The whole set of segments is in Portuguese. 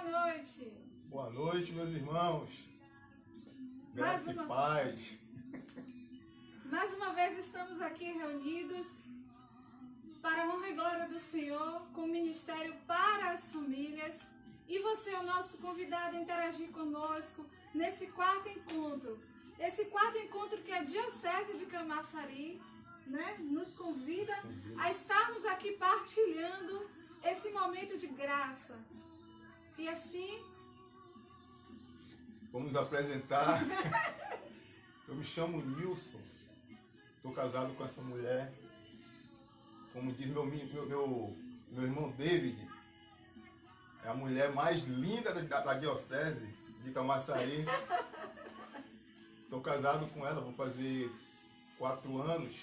noite. Boa noite, meus irmãos. Graça e paz. Mais uma vez estamos aqui reunidos para a honra e glória do Senhor, com o ministério para as famílias. E você é o nosso convidado a interagir conosco nesse quarto encontro. Esse quarto encontro que a Diocese de Camaçari, nos convida a estarmos aqui partilhando esse momento de graça. E assim... Vamos apresentar. Eu me chamo Nilson. Estou casado com essa mulher. Como diz meu irmão David, é a mulher mais linda da Diocese de Camaçari. Estou casado com ela, vou fazer 4 anos.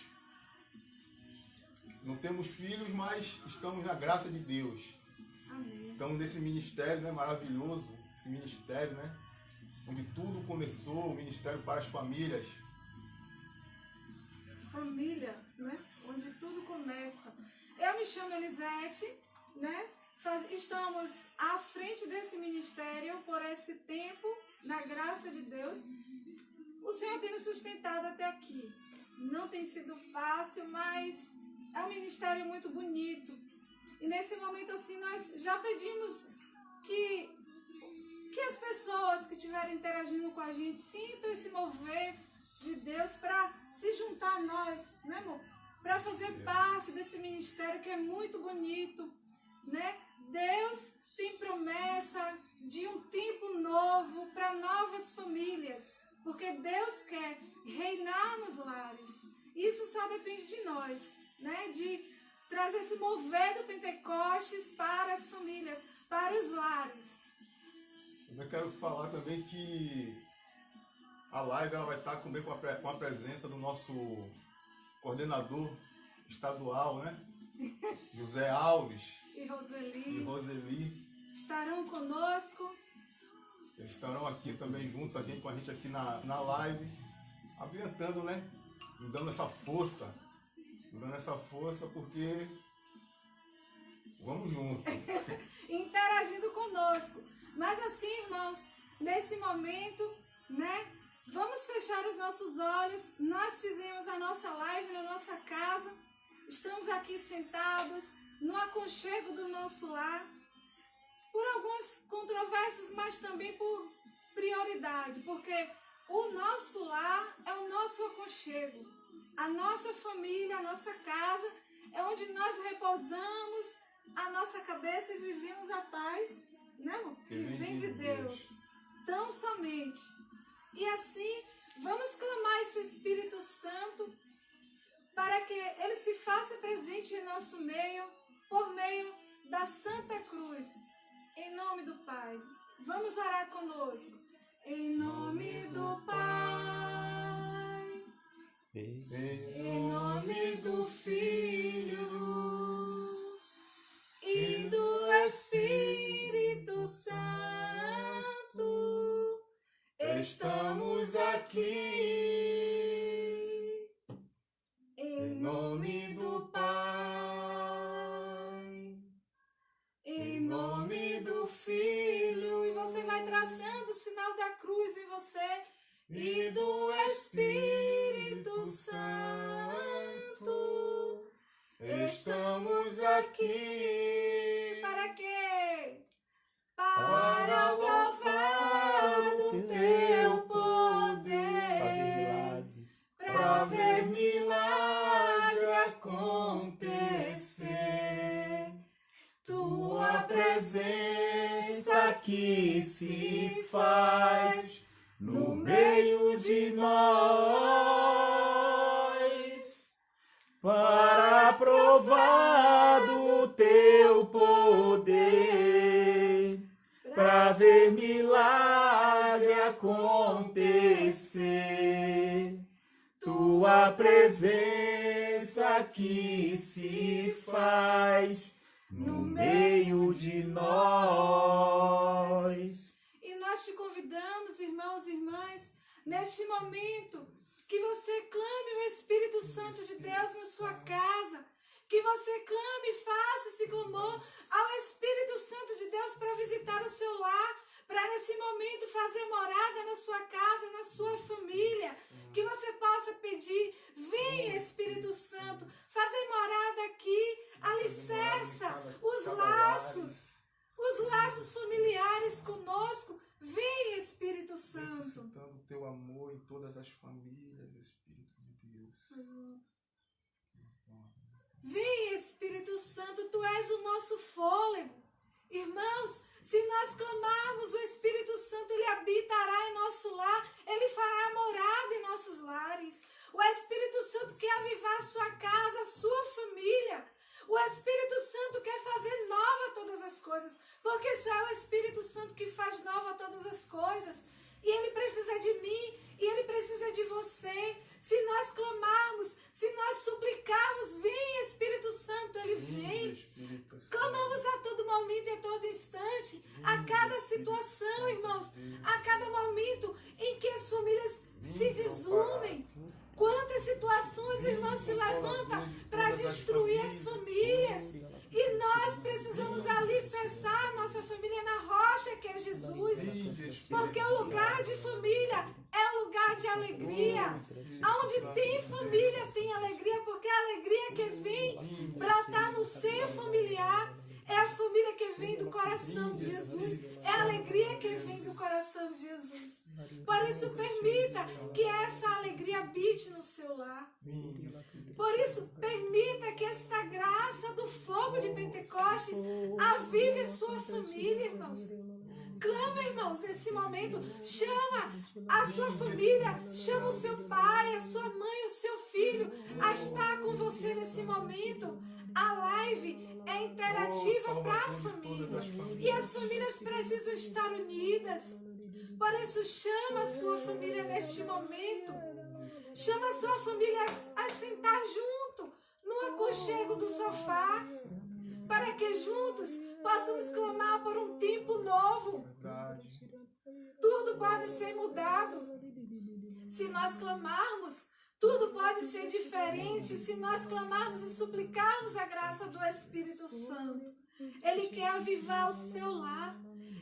Não temos filhos, mas estamos na graça de Deus. Amém. Estamos nesse ministério, maravilhoso, esse ministério, onde tudo começou, o ministério para as famílias. Família, onde tudo começa. Eu me chamo Elisete, Estamos à frente desse ministério por esse tempo, na graça de Deus. O Senhor tem nos sustentado até aqui. Não tem sido fácil, mas é um ministério muito bonito. E nesse momento assim nós já pedimos que as pessoas que estiverem interagindo com a gente sintam esse mover de Deus para se juntar a nós, amor? Para fazer parte desse ministério que é muito bonito, Deus tem promessa de um tempo novo para novas famílias, porque Deus quer reinar nos lares. Isso só depende de nós, de trazer esse mover do Pentecostes para as famílias, para os lares. Eu quero falar também que a live ela vai estar com a presença do nosso coordenador estadual, José Alves e Roseli. Estarão conosco. Eles estarão aqui também junto com a gente aqui na live, ambientando, me dando essa força. Porque vamos junto. Interagindo conosco. Mas assim, irmãos, nesse momento, vamos fechar os nossos olhos. Nós fizemos a nossa live na nossa casa. Estamos aqui sentados no aconchego do nosso lar. Por algumas controvérsias, mas também por prioridade. Porque o nosso lar é o nosso aconchego. A nossa família, a nossa casa, é onde nós repousamos a nossa cabeça e vivemos a paz, que vem de Deus. Tão somente. E assim, vamos clamar esse Espírito Santo para que ele se faça presente em nosso meio, por meio da Santa Cruz. Em nome do Pai. Vamos orar conosco. Em nome do Pai. Em nome do Filho e do Espírito Santo, estamos aqui. Em nome do Pai, em nome do Filho, e você vai traçando o sinal da cruz em você, e do Espírito Santo, estamos aqui. Para quê? Para louvar do teu poder, para ver milagre acontecer. Tua presença aqui se faz no meio de nós, para provar do teu poder, para ver milagre acontecer. Tua presença aqui se faz no meio de nós. E nós te convidamos, irmãos e irmãs, neste momento, que você clame o Espírito Santo de Deus na sua casa, que você clame e faça esse clamor ao Espírito Santo de Deus Deus para visitar o seu lar, para nesse momento fazer morada na sua casa, na sua família. Que você possa pedir, vem Espírito Santo, fazer morada aqui, alicerça os laços familiares conosco. Vem Espírito Santo. Ressuscitando o teu amor em todas as famílias, Espírito de Deus. Vem Espírito Santo, tu és o nosso fôlego. Irmãos, se nós clamarmos, o Espírito Santo, ele habitará em nosso lar, ele fará morada em nossos lares. O Espírito Santo quer avivar a sua casa, a sua família. O Espírito Santo quer fazer nova todas as coisas, porque só é o Espírito Santo que faz nova todas as coisas. E ele precisa de mim, e ele precisa de você. Se nós clamarmos, se nós suplicarmos, vem Espírito Santo, ele vem. Clamamos a todo momento e a todo instante, a cada situação, irmãos, a cada momento em que as famílias se desunem. Quantas situações, irmãos, se levantam para destruir as famílias. E nós precisamos alicerçar a nossa família na rocha que é Jesus. Porque o lugar de família é um lugar de alegria. Onde tem família, tem alegria. Porque a alegria que vem brotar no seio familiar é a família que vem do coração de Jesus. É a alegria que vem do coração de Jesus. Por isso, permita que essa alegria habite no seu lar. Por isso, permita que esta graça do fogo de Pentecostes avive a sua família, irmãos. Clama, irmãos, nesse momento. Chama a sua família, chama o seu pai, a sua mãe, o seu filho a estar com você nesse momento. A live é interativa para a família. E as famílias precisam estar unidas. Por isso, chama a sua família neste momento. Chama a sua família a sentar junto no aconchego do sofá, para que juntos possamos clamar por um tempo novo. Tudo pode ser mudado. Se nós clamarmos, tudo pode ser diferente se nós clamarmos e suplicarmos a graça do Espírito Santo. Ele quer avivar o seu lar.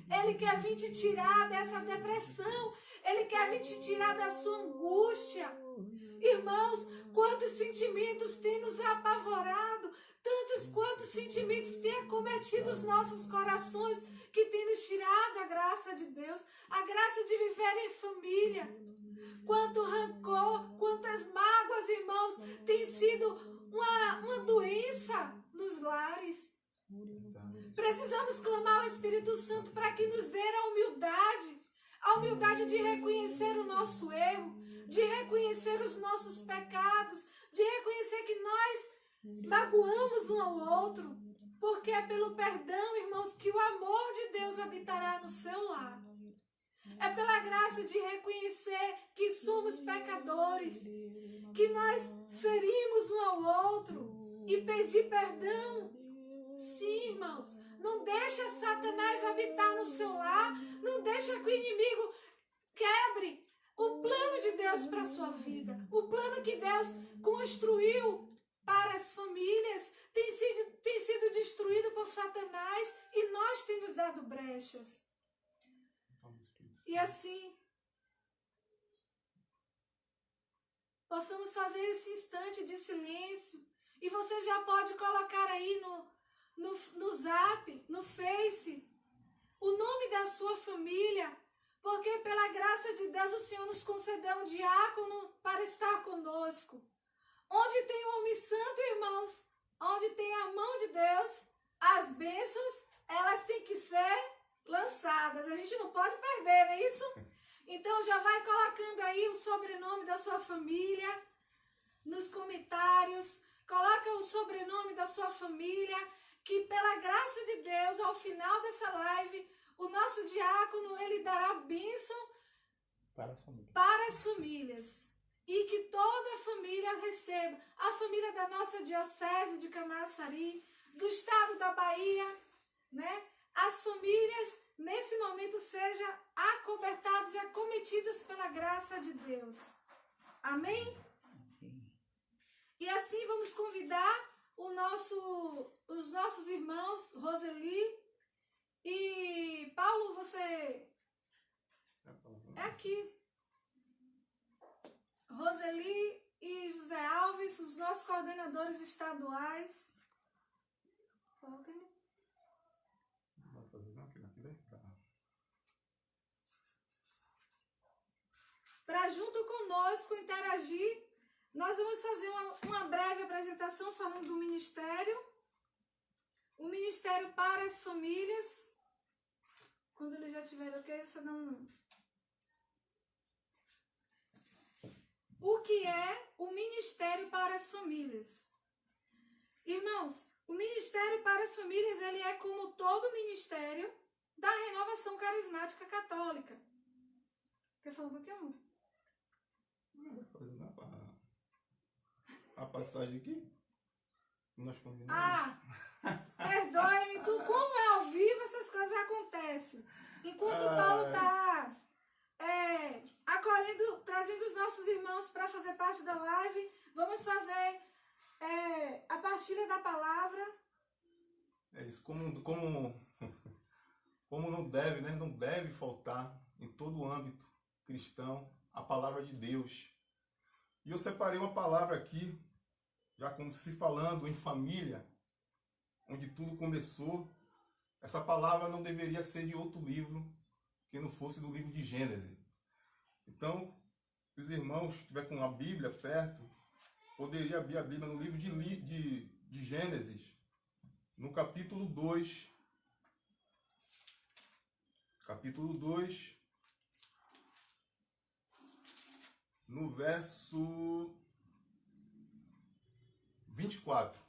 Ele quer vir te tirar dessa depressão. Ele quer vir te tirar da sua angústia. Irmãos, quantos sentimentos têm nos apavorado, quantos sentimentos têm acometido os nossos corações, que têm nos tirado a graça de Deus, a graça de viver em família. Quanto rancor, quantas mágoas, irmãos, tem sido uma doença nos lares. Precisamos clamar ao Espírito Santo para que nos dê a humildade de reconhecer o nosso erro, de reconhecer os nossos pecados, de reconhecer que nós magoamos um ao outro, porque é pelo perdão, irmãos, que o amor de Deus habitará no seu lar. É pela graça de reconhecer que somos pecadores, que nós ferimos um ao outro e pedir perdão. Sim, irmãos, não deixa Satanás habitar no seu lar, não deixa que o inimigo quebre o plano de Deus para a sua vida. O plano que Deus construiu para as famílias tem sido destruído por Satanás e nós temos dado brechas. E assim, possamos fazer esse instante de silêncio. E você já pode colocar aí no Zap, no Face, o nome da sua família, porque pela graça de Deus o Senhor nos concedeu um diácono para estar conosco. Onde tem um homem santo, irmãos, onde tem a mão de Deus, as bênçãos, elas têm que ser lançadas. A gente não pode perder, não é isso? Então já vai colocando aí o sobrenome da sua família nos comentários. Coloca o sobrenome da sua família, que pela graça de Deus, ao final dessa live, o nosso diácono, ele dará bênção para as famílias. E que toda a família receba, a família da nossa diocese de Camaçari, do estado da Bahia, né? As famílias, nesse momento, sejam acobertadas e acometidas pela graça de Deus. Amém? E assim vamos convidar os nossos irmãos, Roseli e é aqui. Roseli e José Alves, os nossos coordenadores estaduais. Coloquem. Vai fazer não, aqui, para junto conosco interagir. Nós vamos fazer uma breve apresentação falando do ministério. O ministério para as famílias. Quando ele já tiver ok, você dá um... O que é o ministério para as famílias? Irmãos, o ministério para as famílias, ele é como todo ministério da renovação carismática católica. Quer falar um pouquinho, amor? Não vai fazer não, a passagem aqui. Nós combinamos. Ah, perdoe-me, como é ao vivo, essas coisas acontecem. Enquanto Paulo está acolhendo, trazendo os nossos irmãos para fazer parte da live, vamos fazer a partilha da palavra. É isso, como não deve, né? Não deve faltar em todo o âmbito cristão a palavra de Deus. E eu separei uma palavra aqui, já como se falando em família, onde tudo começou. Essa palavra não deveria ser de outro livro que não fosse do livro de Gênesis. Então, os irmãos que estiver com a Bíblia perto, poderia abrir a Bíblia no livro de Gênesis, no capítulo 2. Capítulo 2, no verso 24.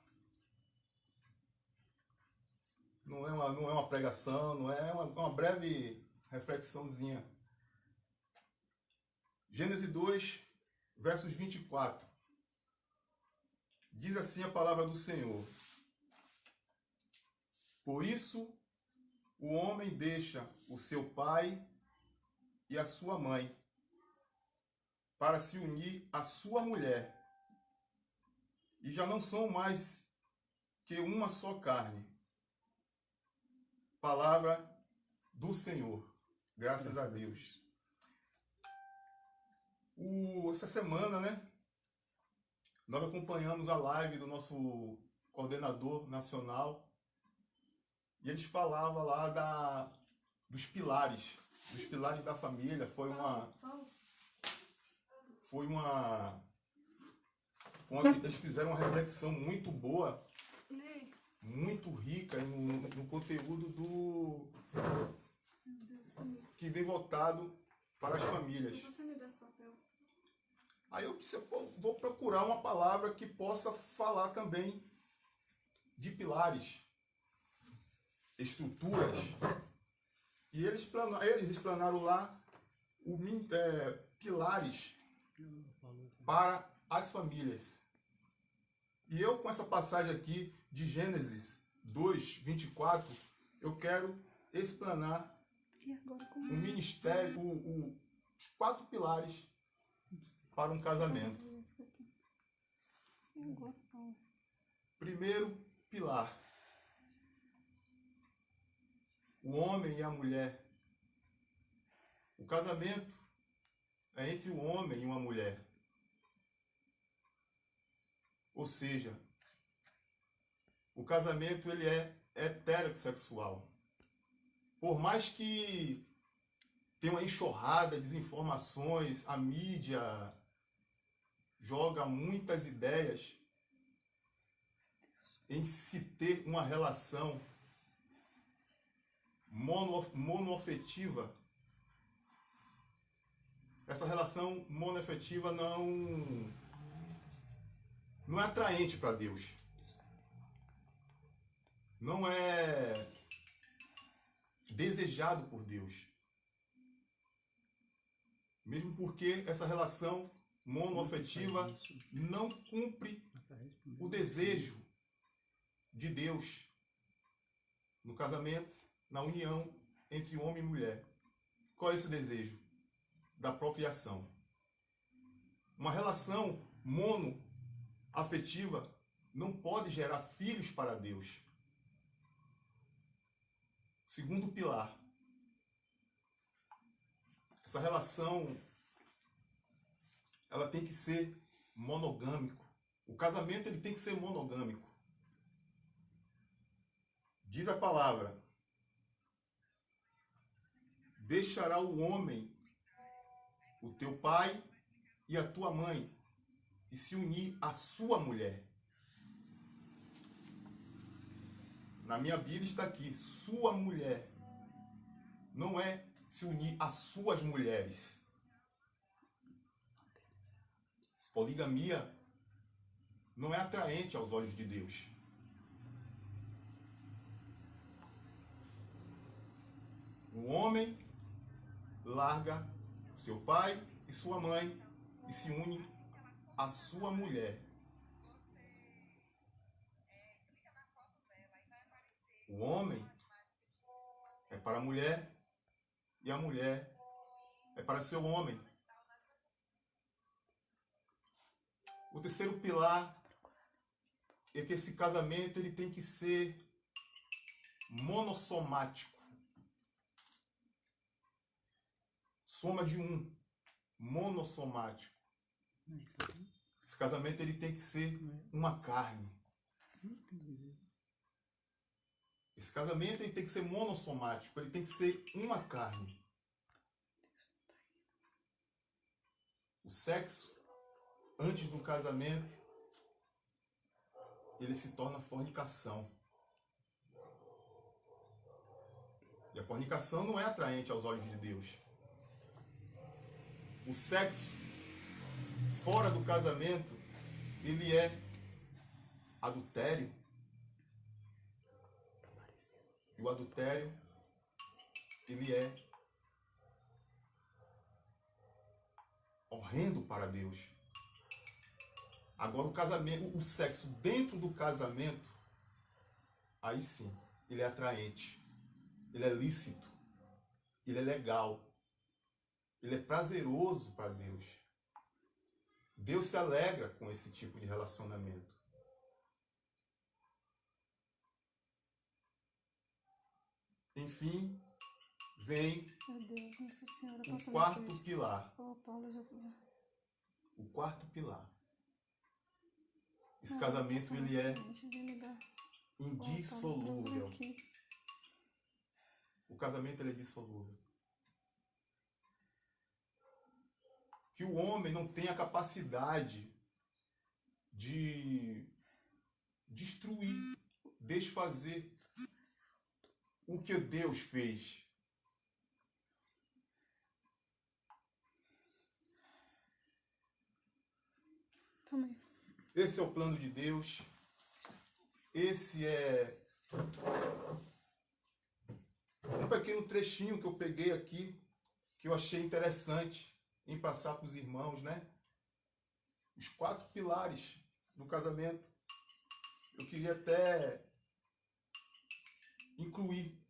Não é uma pregação, não é uma breve reflexãozinha. Gênesis 2, versos 24. Diz assim a palavra do Senhor: Por isso o homem deixa o seu pai e a sua mãe para se unir à sua mulher, e já não são mais que uma só carne. Palavra do Senhor. Graças a Deus. Essa semana, né, nós acompanhamos a live do nosso coordenador nacional e eles falavam lá dos pilares da família. Eles fizeram uma reflexão muito boa, muito rica no conteúdo que vem voltado para as famílias. Você me dá esse papel. Aí eu vou procurar uma palavra que possa falar também de pilares, estruturas. E eles explanaram lá pilares para as famílias. E eu, com essa passagem aqui de Gênesis 2, 24, eu quero explanar o ministério, os 4 pilares para um casamento. Primeiro pilar: o homem e a mulher. O casamento é entre um homem e uma mulher. Ou seja, o casamento ele é heterossexual. Por mais que tenha uma enxurrada de desinformações, a mídia joga muitas ideias em se ter uma relação monoafetiva. Essa relação monoafetiva não é atraente para Deus. Não é desejado por Deus. Mesmo porque essa relação monoafetiva não cumpre o desejo de Deus no casamento, na união entre homem e mulher. Qual é esse desejo? Da procriação. Uma relação monoafetiva não pode gerar filhos para Deus. Segundo pilar: essa relação, ela tem que ser monogâmico. O casamento ele tem que ser monogâmico. Diz a palavra: deixará o homem o teu pai e a tua mãe e se unir à sua mulher. Na minha Bíblia está aqui, sua mulher. Não é se unir às suas mulheres. Poligamia não é atraente aos olhos de Deus. O homem larga seu pai e sua mãe e se une à sua mulher. O homem é para a mulher e a mulher é para seu homem. O terceiro pilar é que esse casamento ele tem que ser monossomático. Soma de um, monossomático. Esse casamento ele tem que ser uma carne. Esse casamento ele tem que ser monossomático, ele tem que ser uma carne. O sexo, antes do casamento, ele se torna fornicação. E a fornicação não é atraente aos olhos de Deus. O sexo fora do casamento, ele é adultério. E o adultério, ele é horrendo para Deus. Agora o casamento, o sexo dentro do casamento, aí sim, ele é atraente, ele é lícito, ele é legal, ele é prazeroso para Deus. Deus se alegra com esse tipo de relacionamento. Enfim, vem o quarto pilar. O quarto pilar. Esse casamento ele é indissolúvel. O casamento ele é dissolúvel. Que o homem não tem a capacidade de destruir, desfazer o que Deus fez. Também. Esse é o plano de Deus. Esse é um pequeno trechinho que eu peguei aqui, que eu achei interessante em passar para os irmãos, né? Os 4 pilares do casamento. Eu queria até incluir,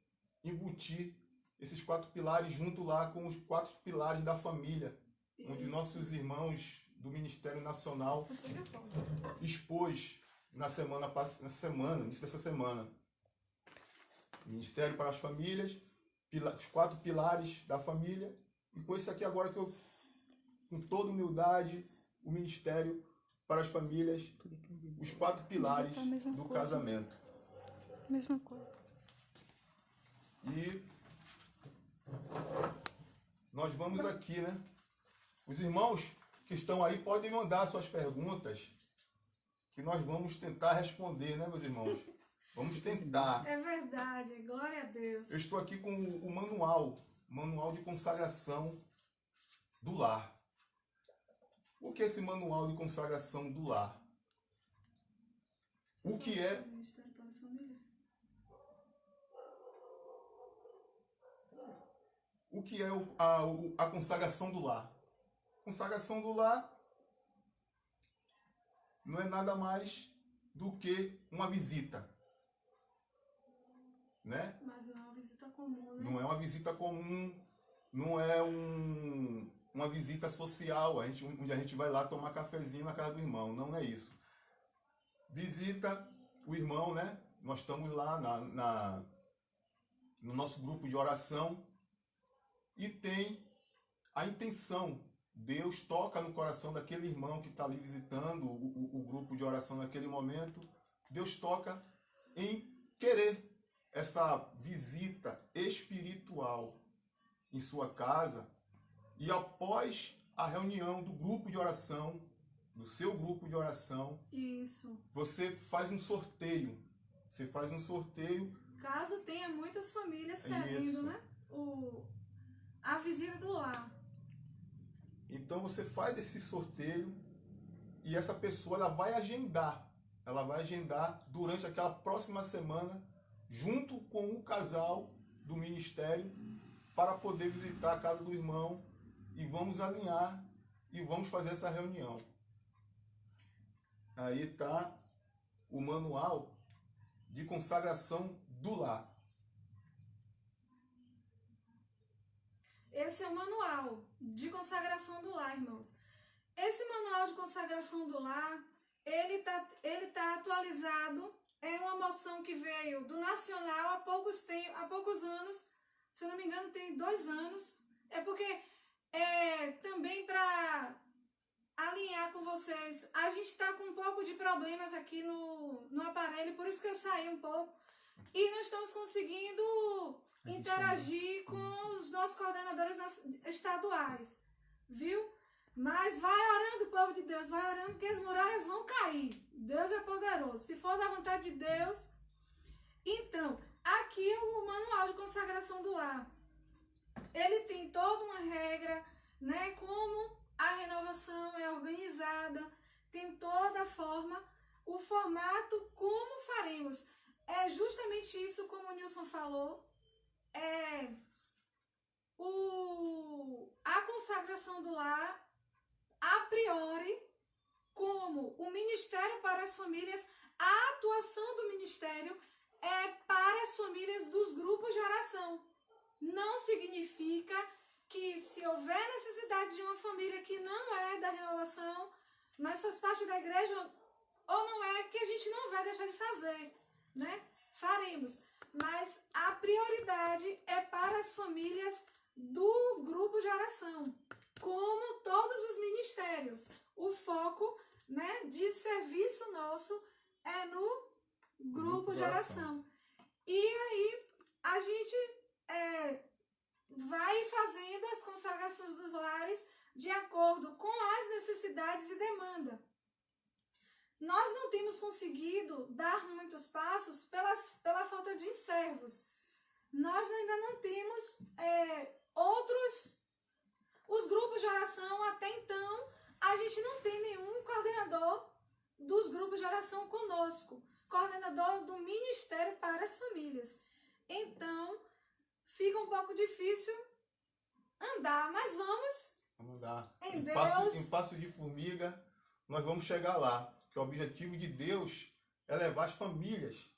embutir esses 4 pilares junto lá com os 4 pilares da família, Isso. onde nossos irmãos do Ministério Nacional expôs início dessa semana. Ministério para as famílias, os 4 pilares da família, e com esse aqui agora que eu, com toda humildade, o Ministério para as famílias, os 4 pilares do casamento. Mesma coisa. E nós vamos aqui, né? Os irmãos que estão aí podem mandar suas perguntas, que nós vamos tentar responder, né, meus irmãos? Vamos tentar. É verdade, glória a Deus. Eu estou aqui com o manual de consagração do lar. O que é esse manual de consagração do lar? O que é? O que é a consagração do lar? Consagração do lar não é nada mais do que uma visita, né? Mas não é uma visita comum, né? Não é uma visita comum, não é uma visita social, onde a gente vai lá tomar cafezinho na casa do irmão, não é isso. Visita o irmão, né? Nós estamos lá no nosso grupo de oração e tem a intenção. Deus toca no coração daquele irmão que está ali visitando o grupo de oração naquele momento. Deus toca em querer essa visita espiritual em sua casa. E após a reunião do grupo de oração, do seu grupo de oração, Isso. você faz um sorteio. Você faz um sorteio. Caso tenha muitas famílias querendo, Isso. né? A visita do lar. Então você faz esse sorteio e essa pessoa ela vai agendar. Ela vai agendar durante aquela próxima semana, junto com o casal do ministério, para poder visitar a casa do irmão e vamos alinhar e vamos fazer essa reunião. Aí está o manual de consagração do lar. Esse é o manual de consagração do lar, irmãos. Esse manual de consagração do lar, ele tá atualizado. É uma moção que veio do Nacional há poucos anos. Se eu não me engano, tem 2 anos. É porque, também para alinhar com vocês, a gente está com um pouco de problemas aqui no aparelho, por isso que eu saí um pouco. E não estamos conseguindo interagir com os nossos coordenadores estaduais, viu? Mas vai orando, povo de Deus, vai orando que as muralhas vão cair. Deus é poderoso. Se for da vontade de Deus. Então, aqui o manual de consagração do lar. Ele tem toda uma regra, né? Como a renovação é organizada, tem toda a forma, o formato, como faremos. É justamente isso, como o Nilson falou. A consagração do lar, a priori, como o Ministério para as Famílias, a atuação do Ministério é para as famílias dos grupos de oração. Não significa que se houver necessidade de uma família que não é da renovação, mas faz parte da igreja, ou não é, que a gente não vai deixar de fazer, né? Faremos. Mas a prioridade é para as famílias do grupo de oração, como todos os ministérios. O foco, né, de serviço nosso é no grupo de oração. E aí a gente vai fazendo as consagrações dos lares de acordo com as necessidades e demanda. Nós não temos conseguido dar muitos passos pela falta de servos. Nós ainda não temos os grupos de oração. Até então, a gente não tem nenhum coordenador dos grupos de oração conosco, coordenador do Ministério para as Famílias. Então, fica um pouco difícil andar, mas vamos andar. Em Deus. Em passo de formiga, nós vamos chegar lá. Que o objetivo de Deus é levar as famílias,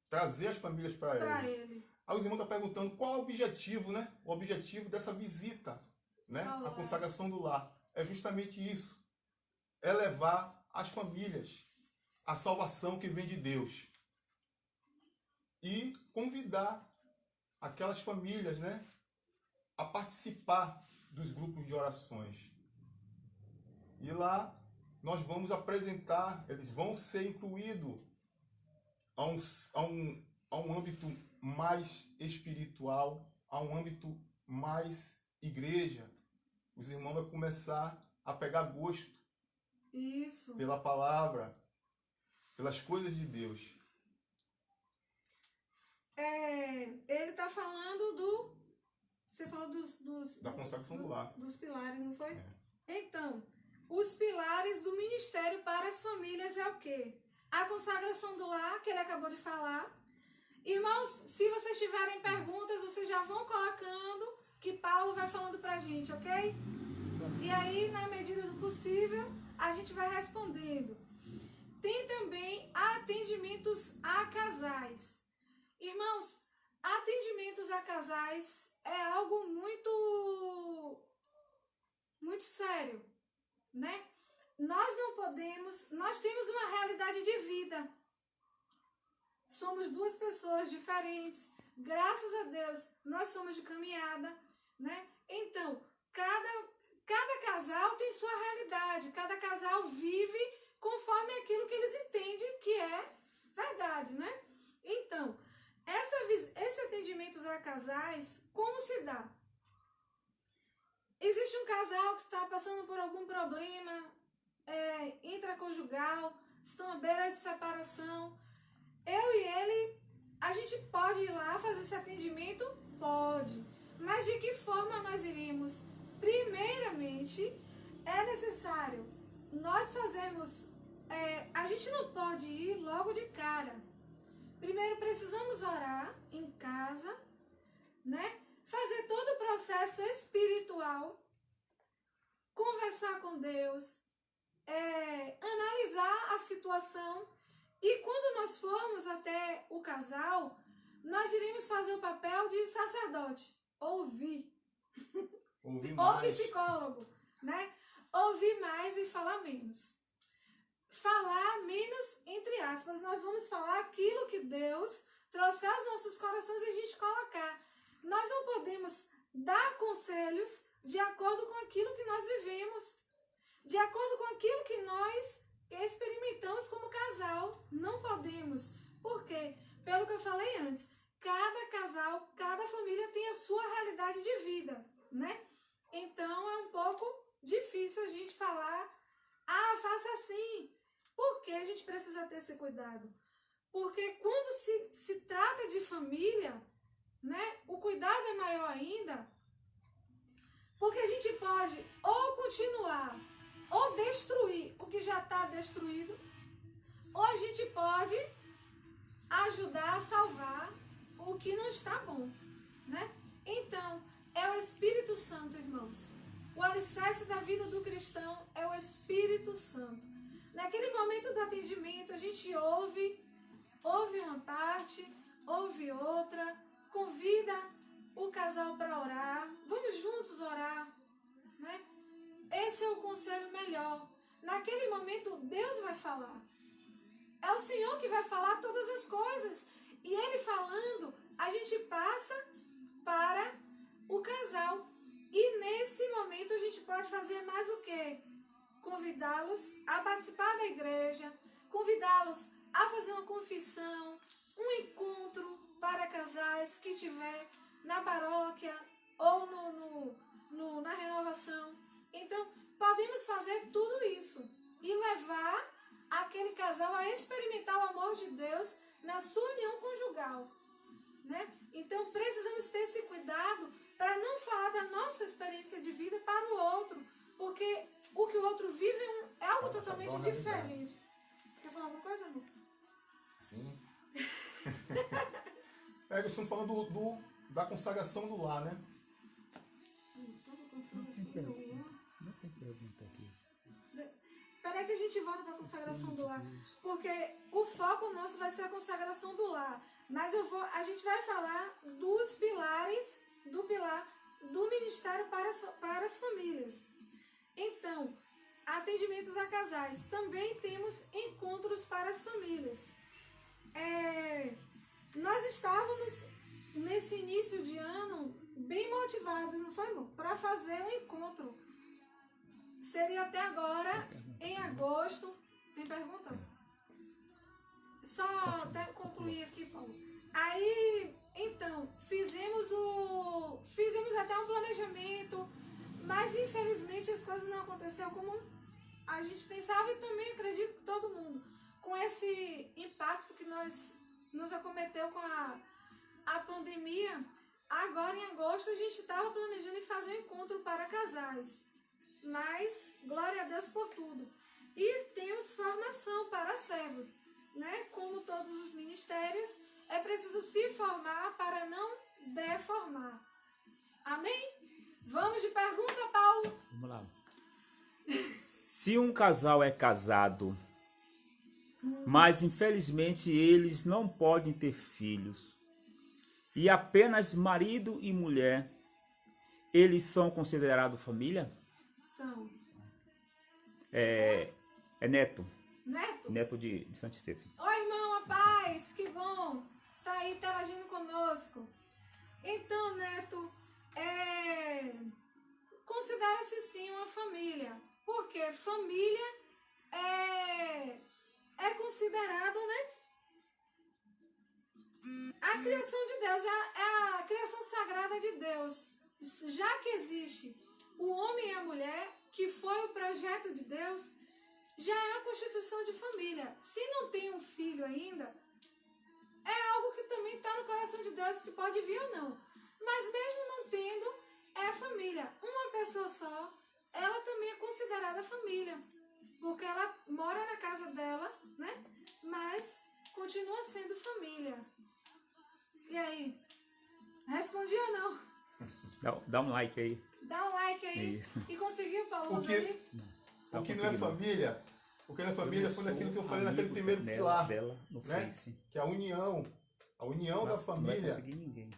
trazer as famílias para Ele. Aí os irmãos estão perguntando qual é o objetivo, né? O objetivo dessa visita, né? A consagração do lar. É justamente isso. É levar as famílias a salvação que vem de Deus. E convidar aquelas famílias, né, a participar dos grupos de orações. E lá nós vamos apresentar, eles vão ser incluídos a um âmbito mais espiritual, a um âmbito mais igreja. Os irmãos vão começar a pegar gosto pela palavra, pelas coisas de Deus. Ele está falando Você falou da consagração do lar. Dos pilares, não foi? Então, os pilares do Ministério para as Famílias é o quê? A consagração do lar, que ele acabou de falar. Irmãos, se vocês tiverem perguntas, vocês já vão colocando, que Paulo vai falando pra gente, ok? E aí, na medida do possível, a gente vai respondendo. Tem também atendimentos a casais. Irmãos, atendimentos a casais é algo muito sério, né? Nós temos uma realidade de vida. Somos 2 pessoas diferentes. Graças a Deus, nós somos de caminhada, né? Então, cada casal tem sua realidade, cada casal vive conforme aquilo que eles entendem que é verdade, né? Então, esse atendimento a casais, como se dá? Existe um casal que está passando por algum problema intraconjugal, estão à beira de separação. Eu e ele, a gente pode ir lá fazer esse atendimento? Pode. Mas de que forma nós iremos? Primeiramente, é necessário nós fazermos... a gente não pode ir logo de cara. Primeiro precisamos orar em casa, né? Fazer todo o processo espiritual, conversar com Deus, analisar a situação, e quando nós formos até o casal, nós iremos fazer o papel de sacerdote, ouvir ou psicólogo, né? Ouvir mais e falar menos. Falar menos, entre aspas, nós vamos falar aquilo que Deus trouxer aos nossos corações e a gente colocar. Nós não podemos dar conselhos de acordo com aquilo que nós vivemos, de acordo com aquilo que nós experimentamos como casal. Não podemos. Por quê? Pelo que eu falei antes, cada casal, cada família tem a sua realidade de vida, né? Então é um pouco difícil a gente falar, faça assim. Por que a gente precisa ter esse cuidado? Porque quando se trata de família, né, o cuidado é maior ainda, porque a gente pode ou continuar, ou destruir o que já está destruído, ou a gente pode ajudar a salvar o que não está bom, né? Então, é o Espírito Santo, irmãos. O alicerce da vida do cristão é o Espírito Santo. Naquele momento do atendimento, a gente ouve uma parte, ouve outra, convida o casal para orar, vamos juntos orar, né? Esse é o conselho melhor. Naquele momento, Deus vai falar. É o Senhor que vai falar todas as coisas. E Ele falando, a gente passa para o casal. E nesse momento, a gente pode fazer mais o quê? Convidá-los a participar da igreja, convidá-los a fazer uma confissão, um encontro para casais que tiver na paróquia ou na renovação. Então, podemos fazer tudo isso e levar aquele casal a experimentar o amor de Deus na sua união conjugal, né? Então, precisamos ter esse cuidado para não falar da nossa experiência de vida para o outro, porque o que o outro vive é algo totalmente diferente. Quer falar alguma coisa, amor? Sim. Estamos falando da consagração do lar, né? Não tem pergunta aqui. Peraí que a gente volta para a consagração do lar. Porque o foco nosso vai ser a consagração do lar. Mas a gente vai falar dos pilares, do pilar do ministério para as famílias. Então, atendimentos a casais. Também temos encontros para as famílias. Nós estávamos, nesse início de ano, bem motivados, não foi, amor? Para fazer um encontro. Seria até agora, em agosto. Tem pergunta? Só até concluir aqui, Paulo. Aí, então, fizemos até um planejamento, mas infelizmente as coisas não aconteceram como a gente pensava, e também acredito que todo mundo, com esse impacto que nos acometeu com a pandemia. Agora em agosto a gente estava planejando em fazer um encontro para casais, mas glória a Deus por tudo. E temos formação para servos, né? Como todos os ministérios, é preciso se formar para não deformar. Amém? Vamos de pergunta, Paulo? Vamos lá. Se um casal é casado, mas infelizmente eles não podem ter filhos, e apenas marido e mulher, eles são considerados família? São. É neto. Neto? Neto de Santo Estevão. Oi, irmão, a paz, que bom. Está aí interagindo conosco. Então, Neto, considera-se sim uma família. Porque família é considerado, né? A criação de Deus, é a criação sagrada de Deus. Já que existe o homem e a mulher, que foi o projeto de Deus, já é a constituição de família. Se não tem um filho ainda, é algo que também está no coração de Deus, que pode vir ou não. Mas mesmo não tendo, é família. Uma pessoa só, ela também é considerada família. Porque ela mora na casa dela, né? Mas continua sendo família. E aí? Respondi ou não? Dá um like aí. Dá um like aí. Isso. E conseguiu, Paulo? O que não é família, o que não é família foi naquilo que eu falei naquele primeiro pilar, dela no né? Face. Que é a união. A união da Não vai família conseguir ninguém.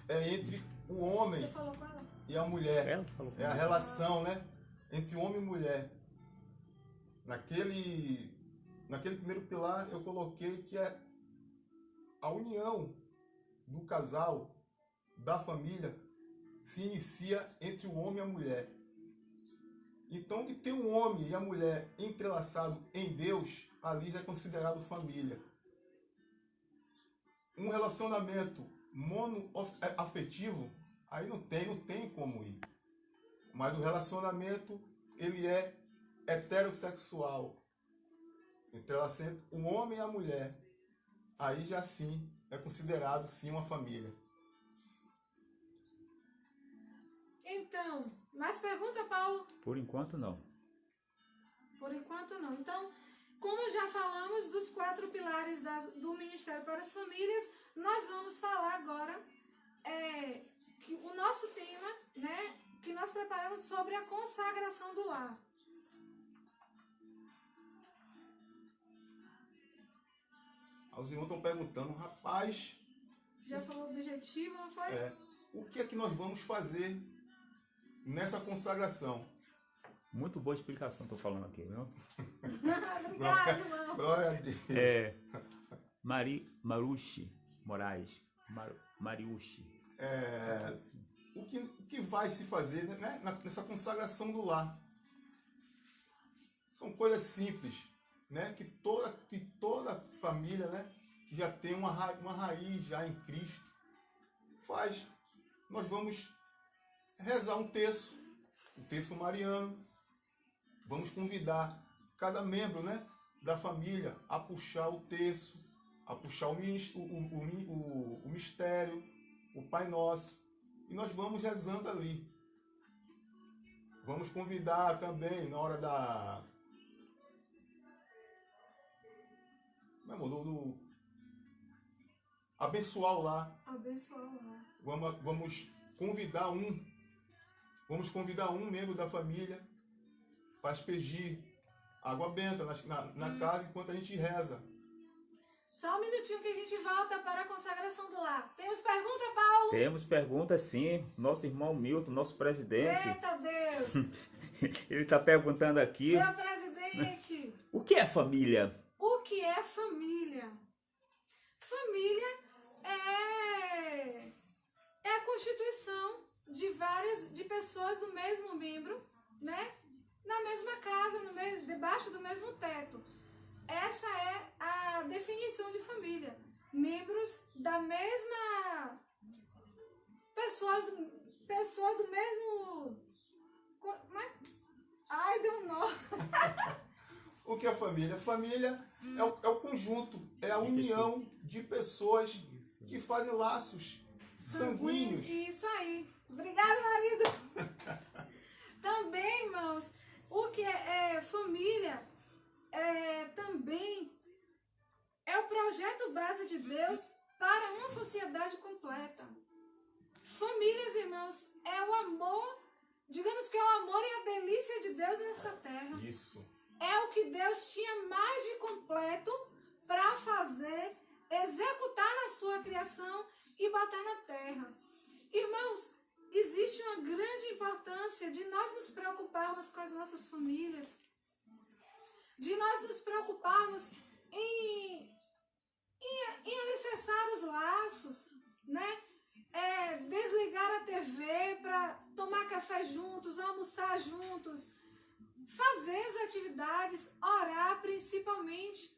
é entre o homem Você falou com ela? e a mulher. Ela falou É a comigo. relação, né? Entre homem e mulher. Naquele primeiro pilar eu coloquei que é a união do casal, da família, se inicia entre o homem e a mulher. Então, que tem o homem e a mulher entrelaçados em Deus, ali já é considerado família. Um relacionamento monoafetivo, aí não tem como ir. Mas o relacionamento, ele é heterossexual. Entrelaçando o homem e a mulher, aí já sim é considerado sim uma família. Então, mais pergunta, Paulo? Por enquanto, não. Por enquanto, não. Então, como já falamos dos 4 pilares do Ministério para as Famílias, nós vamos falar agora que o nosso tema, né, que nós preparamos sobre a consagração do lar. Os irmãos estão perguntando, rapaz, Já falou o objetivo, não foi? o que é que nós vamos fazer nessa consagração? Muito boa explicação, tô falando aqui, viu? Obrigada, irmão. Glória a Deus. Marushi Moraes. Mariushi. O que vai se fazer, né, nessa consagração do lar? São coisas simples, né, que toda família, né, que já tem uma raiz já em Cristo faz. Nós vamos rezar um terço mariano. Vamos convidar cada membro, né, da família a puxar o terço, a puxar o mistério, o Pai Nosso. E nós vamos rezando ali. Vamos convidar também na hora da... abençoar o lar. Abençoar o lar. Vamos convidar um membro da família para aspergir água benta na casa enquanto a gente reza. Só um minutinho que a gente volta para a consagração do lar. Temos pergunta, Paulo? Temos perguntas, sim. Nosso irmão Milton, nosso presidente. Eita Deus! Ele está perguntando aqui. Meu presidente! O que é família? O que é família? Família é a constituição de pessoas do mesmo membro, né? Na mesma casa, debaixo do mesmo teto. Essa é a definição de família. Membros da mesma... Pessoas do mesmo... Como é? Ai, deu um nó. O que é família? Família é o conjunto, é a união de pessoas que fazem laços sanguíneos. Isso aí. Obrigada, marido. Também, irmãos, o que é família também é o projeto base de Deus para uma sociedade completa. Famílias, irmãos, é o amor, digamos que é o amor e a delícia de Deus nessa terra. Isso. É o que Deus tinha mais de completo para fazer, executar na sua criação e botar na terra. Irmãos, existe uma grande importância de nós nos preocuparmos com as nossas famílias, de nós nos preocuparmos em alicerçar os laços, né? Desligar a TV para tomar café juntos, almoçar juntos, fazer as atividades, orar principalmente.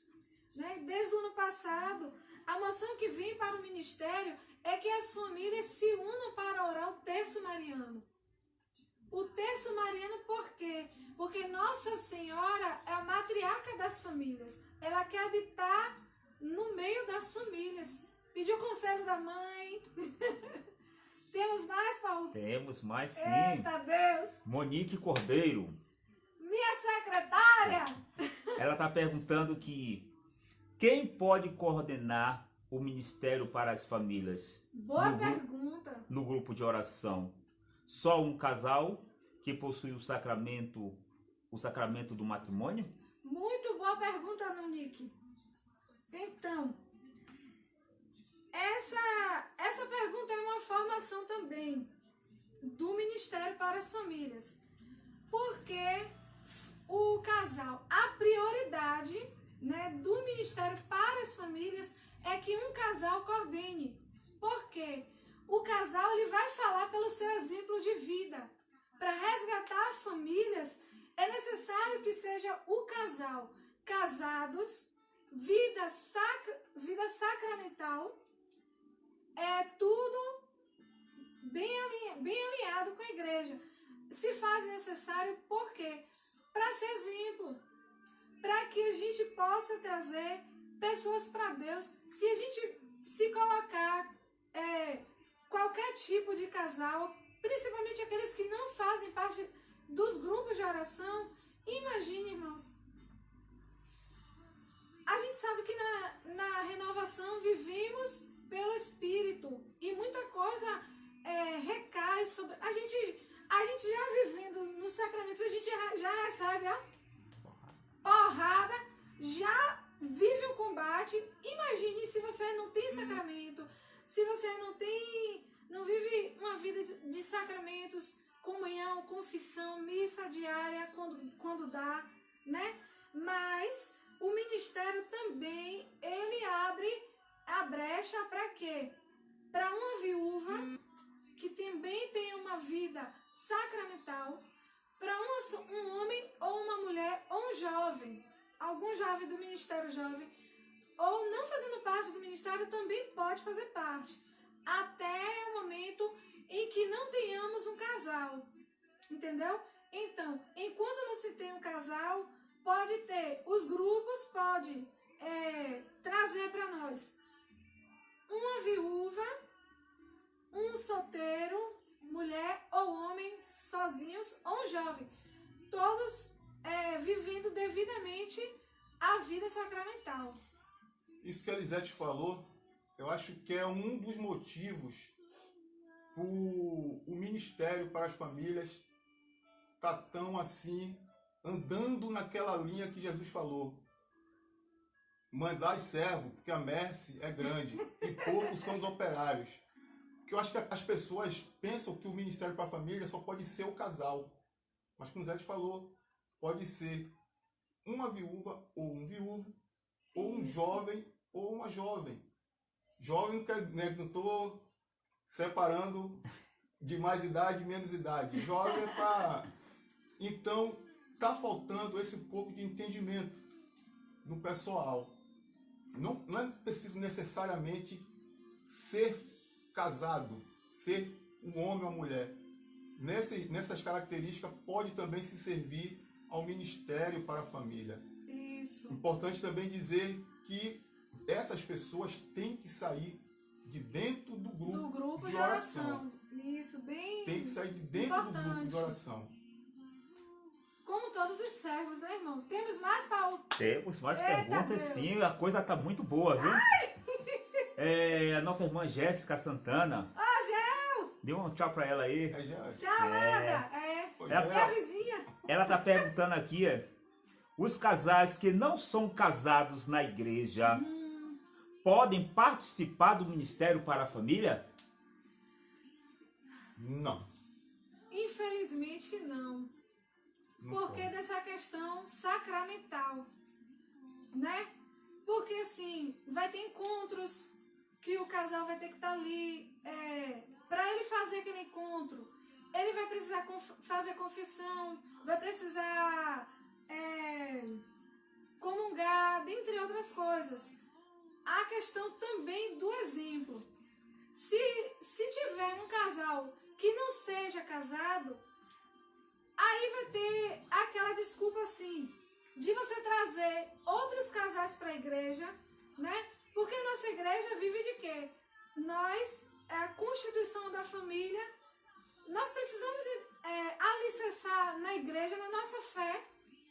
Né? Desde o ano passado, a moção que vem para o ministério é que as famílias se unam para orar o terço mariano. O terço mariano por quê? Porque Nossa Senhora é a matriarca das famílias. Ela quer habitar no meio das famílias. Pediu conselho da mãe. Temos mais, Paulo? Temos mais sim. Eita Deus! Monique Cordeiro. Minha secretária! Ela está perguntando que quem pode coordenar o ministério para as famílias Boa pergunta. no grupo de oração? Só um casal que possui o sacramento do matrimônio? Muito boa pergunta, Monique. Então, essa pergunta é uma formação também do Ministério para as Famílias. Porque o casal, a prioridade, né, do Ministério para as Famílias é que um casal coordene. Por quê? O casal ele vai falar pelo seu exemplo de vida. Para resgatar famílias, é necessário que seja o casal casados, vida sacramental, é tudo bem alinhado com a igreja. Se faz necessário, por quê? Para ser exemplo, para que a gente possa trazer pessoas para Deus. Se a gente se colocar qualquer tipo de casal, principalmente aqueles que não fazem parte dos grupos de oração, imagine, irmãos, a gente sabe que na renovação vivemos pelo Espírito e muita coisa recai sobre a gente já vivendo nos sacramentos, a gente já recebe porrada, já vive o combate. Imagine se você não tem sacramento, se você não vive uma vida de sacramentos, comunhão, confissão, missa diária quando dá, né? Mas o ministério também, ele abre a brecha para quê? Para uma viúva que também tem uma vida sacramental, para um homem ou uma mulher ou um jovem, algum jovem do ministério jovem, ou não fazendo parte do ministério, também pode fazer parte, até o momento em que não tenhamos um casal, entendeu? Então, enquanto não se tem um casal, pode ter, os grupos podem trazer para nós uma viúva, um solteiro, mulher ou homem sozinhos ou jovens, todos vivendo devidamente a vida sacramental. Isso que a Elisete falou, eu acho que é um dos motivos o ministério para as famílias tá tão assim, andando naquela linha que Jesus falou. Mandai servo, porque a merce é grande e poucos são os operários. Porque eu acho que as pessoas pensam que o ministério para a família só pode ser o casal. Mas como o Zé falou, pode ser uma viúva ou um viúvo, ou um jovem ou uma jovem. Jovem, né, não estou separando de mais idade e menos idade. Jovem é para... Então, está faltando esse pouco de entendimento no pessoal. Não é preciso necessariamente ser casado, ser um homem ou uma mulher. Nessas características pode também se servir ao ministério para a família. Isso. Importante também dizer que essas pessoas têm que sair de dentro do grupo de oração. Isso, bem Tem que sair de dentro importante. do grupo de oração. Como todos os servos, né, irmão? Temos mais, Paulo? Temos mais Eita perguntas, Deus. sim. A coisa tá muito boa, viu? A nossa irmã Jéssica Santana. Ó, Gel! Dê um tchau pra ela aí. Tchau, amada! Minha vizinha. Ela tá perguntando aqui, os casais que não são casados na igreja podem participar do ministério para a família? Não. Infelizmente, não. Porque dessa questão sacramental, né? Porque assim, vai ter encontros que o casal vai ter que estar ali para ele fazer aquele encontro. ele vai precisar fazer confissão, vai precisar comungar, dentre outras coisas. A questão também do exemplo. Se tiver um casal que não seja casado, aí vai ter aquela desculpa assim, de você trazer outros casais para a igreja, né? Porque a nossa igreja vive de quê? Nós, a constituição da família, nós precisamos alicerçar na igreja, na nossa fé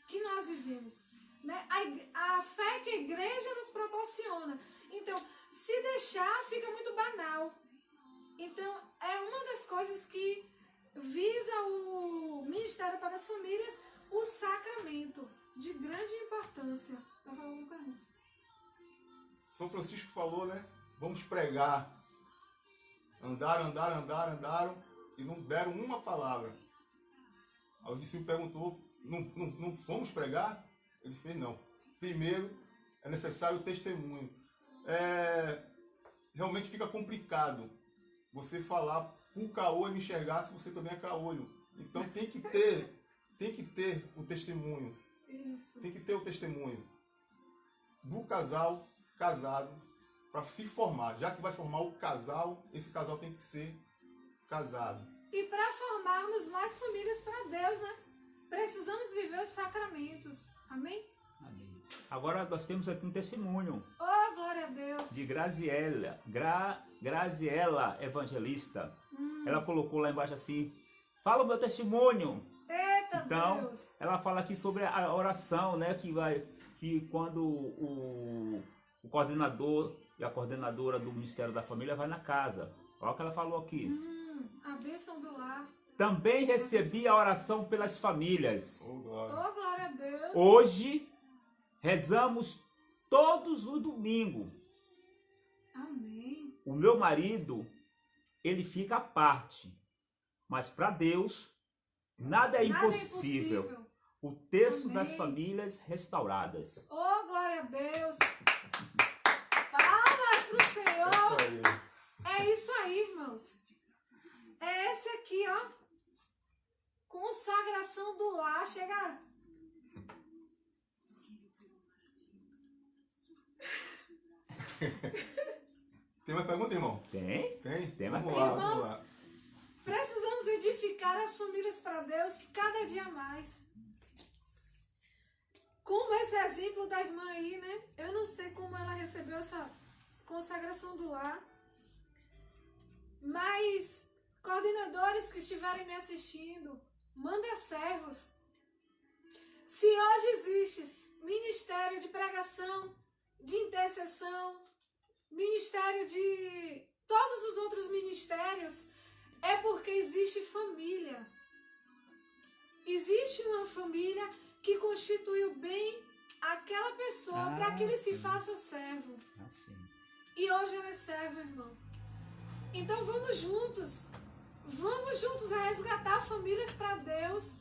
que nós vivemos, né? A fé que a igreja nos proporciona. Então, se deixar, fica muito banal. Então, é uma das coisas que visa o Ministério para as Famílias, o sacramento, de grande importância. Vai falar alguma pergunta? São Francisco falou, né? Vamos pregar. Andaram e não deram uma palavra. Aí o discípulo perguntou, não fomos pregar? Ele fez, não. Primeiro, é necessário o testemunho. Realmente fica complicado você falar pro caolho enxergar se você também é caolho. Então tem que ter o testemunho. Isso. Tem que ter o testemunho do casal casado para se formar. Já que vai formar o casal, esse casal tem que ser casado. E para formarmos mais famílias para Deus, né? Precisamos viver os sacramentos. Amém? Amém. Agora nós temos aqui um testemunho Oh, glória a Deus. de Graziela, Graziela Evangelista. Ela colocou lá embaixo assim, fala o meu testemunho. Eita Então, Deus. ela fala aqui sobre a oração, né? Que quando o coordenador e a coordenadora do Ministério da Família vai na casa. Olha o que ela falou aqui. A bênção do lar. Também recebi a oração pelas famílias. Oh, glória. Oh, glória a Deus. Hoje rezamos todos os domingos. Amém. O meu marido, ele fica à parte. Mas para Deus, nada é impossível. O terço das Amém. famílias restauradas. Oh, glória a Deus. Palmas pro Senhor. Isso aí. É isso aí, irmãos. É esse aqui, ó. Consagração do lar. Chega. Tem mais pergunta, irmão? Tem? Tem? Tem mais Vamos lá, pergunta. vamos lá. Precisamos edificar as famílias para Deus cada dia mais. Como esse exemplo da irmã aí, né? Eu não sei como ela recebeu essa consagração do lar. Mas, coordenadores que estiverem me assistindo, manda servos. Se hoje existe ministério de pregação, de intercessão, ministério de todos os outros ministérios, é porque existe família. Existe uma família que constituiu bem aquela pessoa para que ele se faça servo. Assim. E hoje ele é servo, irmão. Então vamos juntos a resgatar famílias para Deus.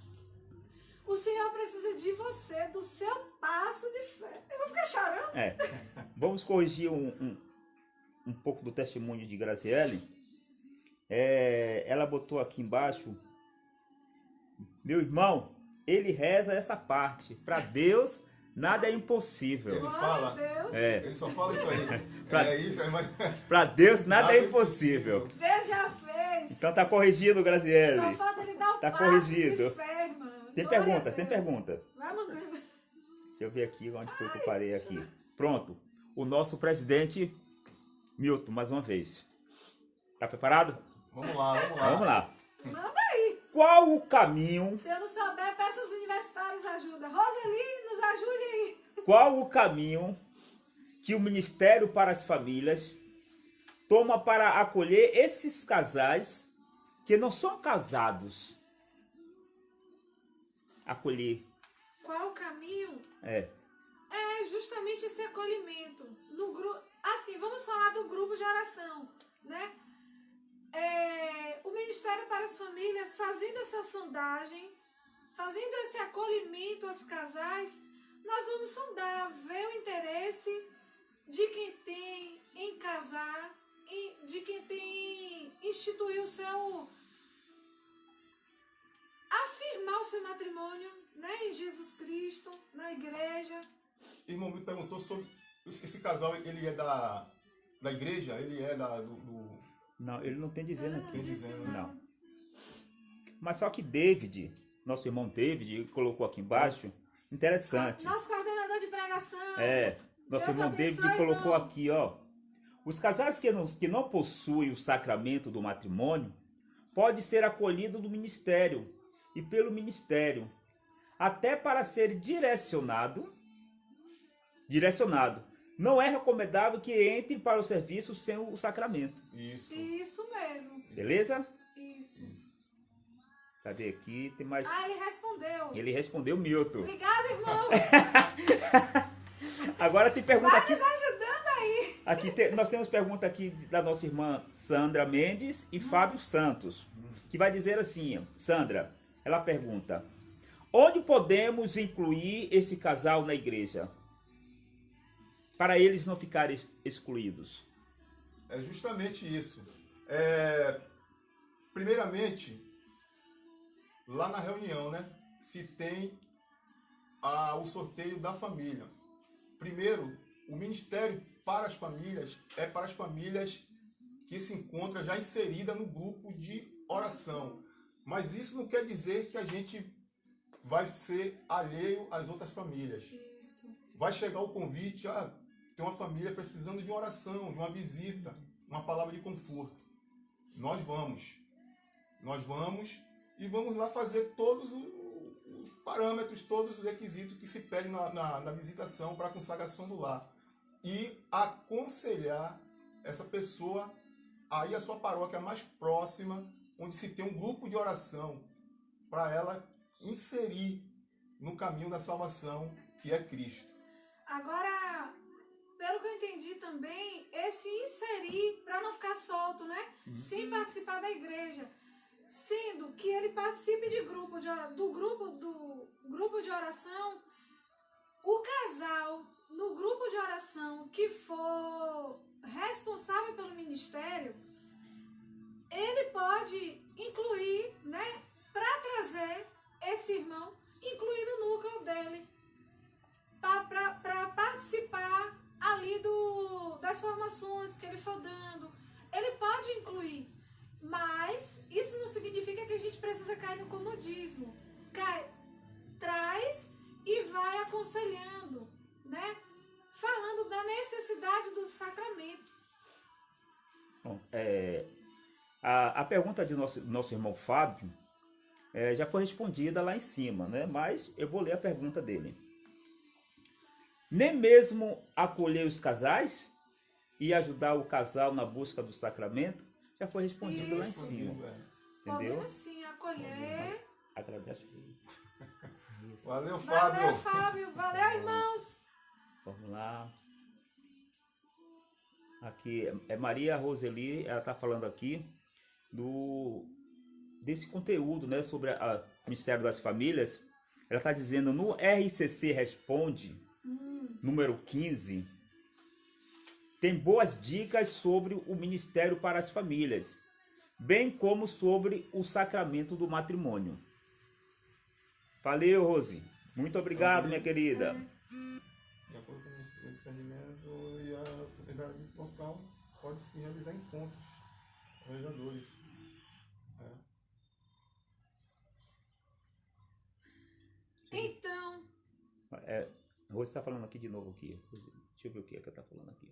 O Senhor precisa de você, do seu passo de fé. Eu vou ficar chorando. Vamos corrigir um pouco do testemunho de Graziele. Ela botou aqui embaixo, meu irmão, ele reza essa parte. Para Deus, nada é impossível. Ele Glória fala. a Deus. Ele só fala isso aí. É isso aí, mas... Para Deus, nada é impossível. Deus já fez. Então tá corrigido, Graziele. Só falta ele dar o Tá passo corrigido. de fé, irmão. Tem Glória perguntas, a tem Deus. pergunta. Vai mandando. Deixa eu ver aqui onde foi que eu parei aqui. Pronto. O nosso presidente Milton, mais uma vez. Tá preparado? Vamos lá. Vamos lá. Manda aí. Qual o caminho? Se eu não souber, peça aos universitários ajuda. Roseli, nos ajude aí. Qual o caminho que o Ministério para as Famílias toma para acolher esses casais que não são casados? Acolher. Qual o caminho? É justamente esse acolhimento. No grupo, assim, vamos falar do grupo de oração, né? O Ministério para as Famílias fazendo essa sondagem, fazendo esse acolhimento aos casais, nós vamos sondar, ver o interesse de quem tem em casar, de quem tem instituir nosso matrimônio, né, em Jesus Cristo, na igreja. Irmão, me perguntou sobre esse casal, ele é da igreja? Ele é Não, ele não tem dizendo aqui. Tem dizendo, Não. Mas só que David, nosso irmão David, colocou aqui embaixo, interessante. Nosso coordenador de pregação. Nosso Deus irmão abençoe, David colocou irmão. aqui, ó. Os casais que não possuem o sacramento do matrimônio pode ser acolhido do ministério e pelo ministério, até para ser direcionado. Não é recomendável que entre para o serviço sem o sacramento. Isso. Isso mesmo. Beleza? Isso. Cadê aqui? Tem mais. Ah, ele respondeu. Ele respondeu, Milton. Obrigada, irmão. Agora tem pergunta Vai aqui. nos ajudando aí. Nós temos pergunta aqui da nossa irmã Sandra Mendes e Fábio Santos, que vai dizer assim, Sandra, ela pergunta: onde podemos incluir esse casal na igreja? Para eles não ficarem excluídos. É justamente isso. Primeiramente, lá na reunião, né, se tem o sorteio da família. Primeiro, o ministério para as famílias é para as famílias que se encontram já inseridas no grupo de oração. Mas isso não quer dizer que a gente vai ser alheio às outras famílias. Isso. Vai chegar o convite, tem uma família precisando de uma oração, de uma visita, uma palavra de conforto. Nós vamos e vamos lá fazer todos os parâmetros, todos os requisitos que se pedem na visitação para a consagração do lar. E aconselhar essa pessoa a ir à sua paróquia mais próxima, onde se tem um grupo de oração, para ela inserir no caminho da salvação, que é Cristo. Agora, pelo que eu entendi também, esse inserir, para não ficar solto, né? Sem participar da igreja. Sendo que ele participe do grupo de oração, o casal no grupo de oração que for responsável pelo ministério, ele pode incluir, né, para trazer esse irmão, incluir no núcleo dele, para participar ali das formações que ele for dando. Ele pode incluir, mas isso não significa que a gente precisa cair no comodismo. Traz e vai aconselhando, né? Falando da necessidade do sacramento. Bom, a pergunta de nosso irmão Fábio já foi respondida lá em cima, né? Mas eu vou ler a pergunta dele. Nem mesmo acolher os casais e ajudar o casal na busca do sacramento já foi respondido lá em cima. Entendeu? Podemos sim acolher. Agradece. Valeu, Fábio. Valeu, Fábio. Valeu, irmãos. Vamos lá. Aqui é Maria Roseli, ela está falando aqui desse conteúdo, né, sobre o Ministério das Famílias. Ela está dizendo no RCC Responde, número 15, tem boas dicas sobre o Ministério para as Famílias, bem como sobre o sacramento do matrimônio. Valeu, Rose. Muito obrigado, minha querida. De acordo com o discernimento e a autoridade local, pode-se realizar encontros com vereadores. Então, Rose está falando aqui de novo aqui. Deixa eu ver o que ela está falando aqui.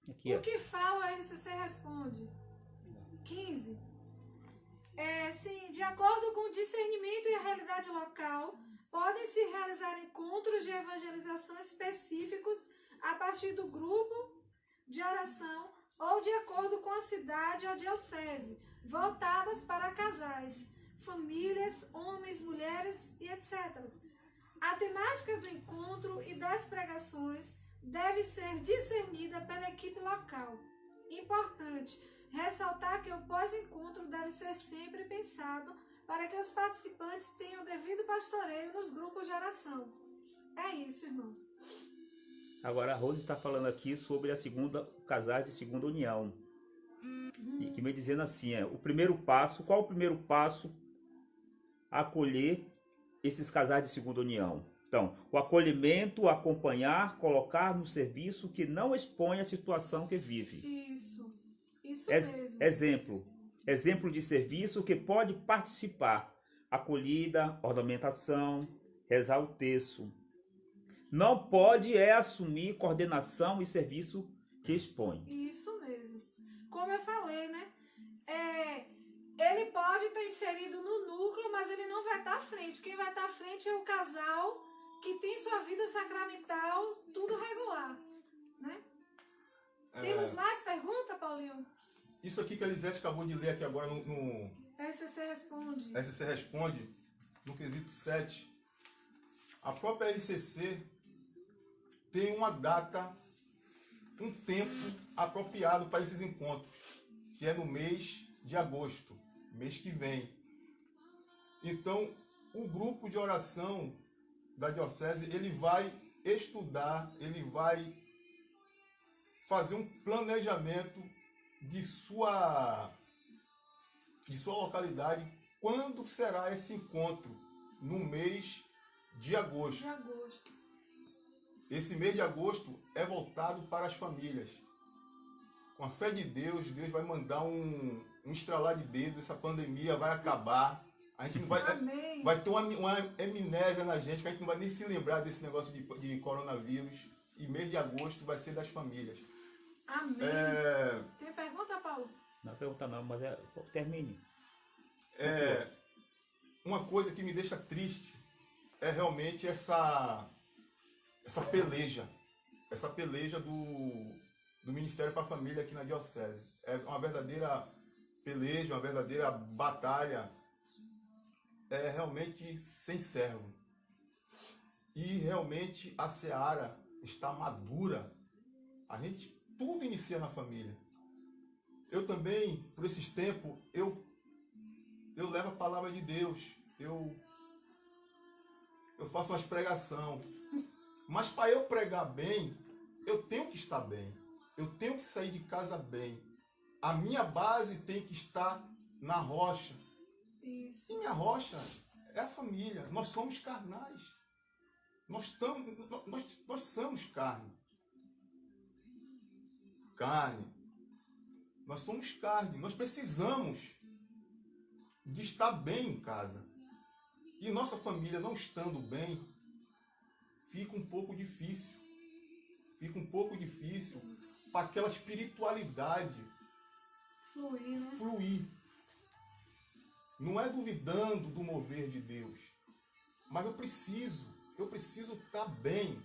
Aqui, o que fala o RCC Responde? 15. Sim, de acordo com o discernimento e a realidade local, podem-se realizar encontros de evangelização específicos a partir do grupo de oração ou de acordo com a cidade ou diocese, voltadas para casais, famílias, homens, mulheres e etc. A temática do encontro e das pregações deve ser discernida pela equipe local. Importante ressaltar que o pós-encontro deve ser sempre pensado para que os participantes tenham o devido pastoreio nos grupos de oração. É isso, irmãos. Agora a Rose está falando aqui sobre o casais de segunda união. E que me dizendo assim, o primeiro passo, qual o primeiro passo a acolher esses casais de segunda união? Então, o acolhimento, acompanhar, colocar no serviço que não expõe a situação que vive. Isso mesmo. Exemplo de serviço que pode participar. Acolhida, ornamentação, rezar o terço. Não pode assumir coordenação e serviço que expõe. Isso mesmo. Como eu falei, né? Ele pode estar inserido no núcleo, mas ele não vai estar à frente. Quem vai estar à frente é o casal que tem sua vida sacramental tudo regular, né? Temos mais perguntas, Paulinho? Isso aqui que a Elisete acabou de ler aqui agora no SCC responde. SCC responde, no quesito 7. A própria LCC tem uma data, um tempo apropriado para esses encontros, que é no mês de agosto, mês que vem. Então, o grupo de oração da Diocese, ele vai estudar, ele vai fazer um planejamento de sua localidade, quando será esse encontro, no mês de agosto. Esse mês de agosto é voltado para as famílias. Com a fé de Deus, Deus vai mandar um estralar de dedos, essa pandemia vai acabar. A gente não vai ter uma amnésia na gente, que a gente não vai nem se lembrar desse negócio de coronavírus. E mês de agosto vai ser das famílias. Amém. Tem pergunta, Paulo? Não pergunta não, mas termine. Uma coisa que me deixa triste é realmente essa peleja. Essa peleja do Ministério para a Família aqui na Diocese. É uma verdadeira peleja, uma verdadeira batalha. É realmente sem servo. E realmente a seara está madura. Tudo inicia na família. Eu também, por esses tempos, eu levo a palavra de Deus. Eu faço umas pregação. Mas para eu pregar bem, eu tenho que estar bem. Eu tenho que sair de casa bem. A minha base tem que estar na rocha. Isso. E minha rocha é a família. Nós somos carnais. Nós somos carne. Nós somos carne. Nós precisamos de estar bem em casa. E nossa família não estando bem, fica um pouco difícil. Fica um pouco difícil para aquela espiritualidade fluir, né? Fluir. Não é duvidando do mover de Deus, mas eu preciso estar bem.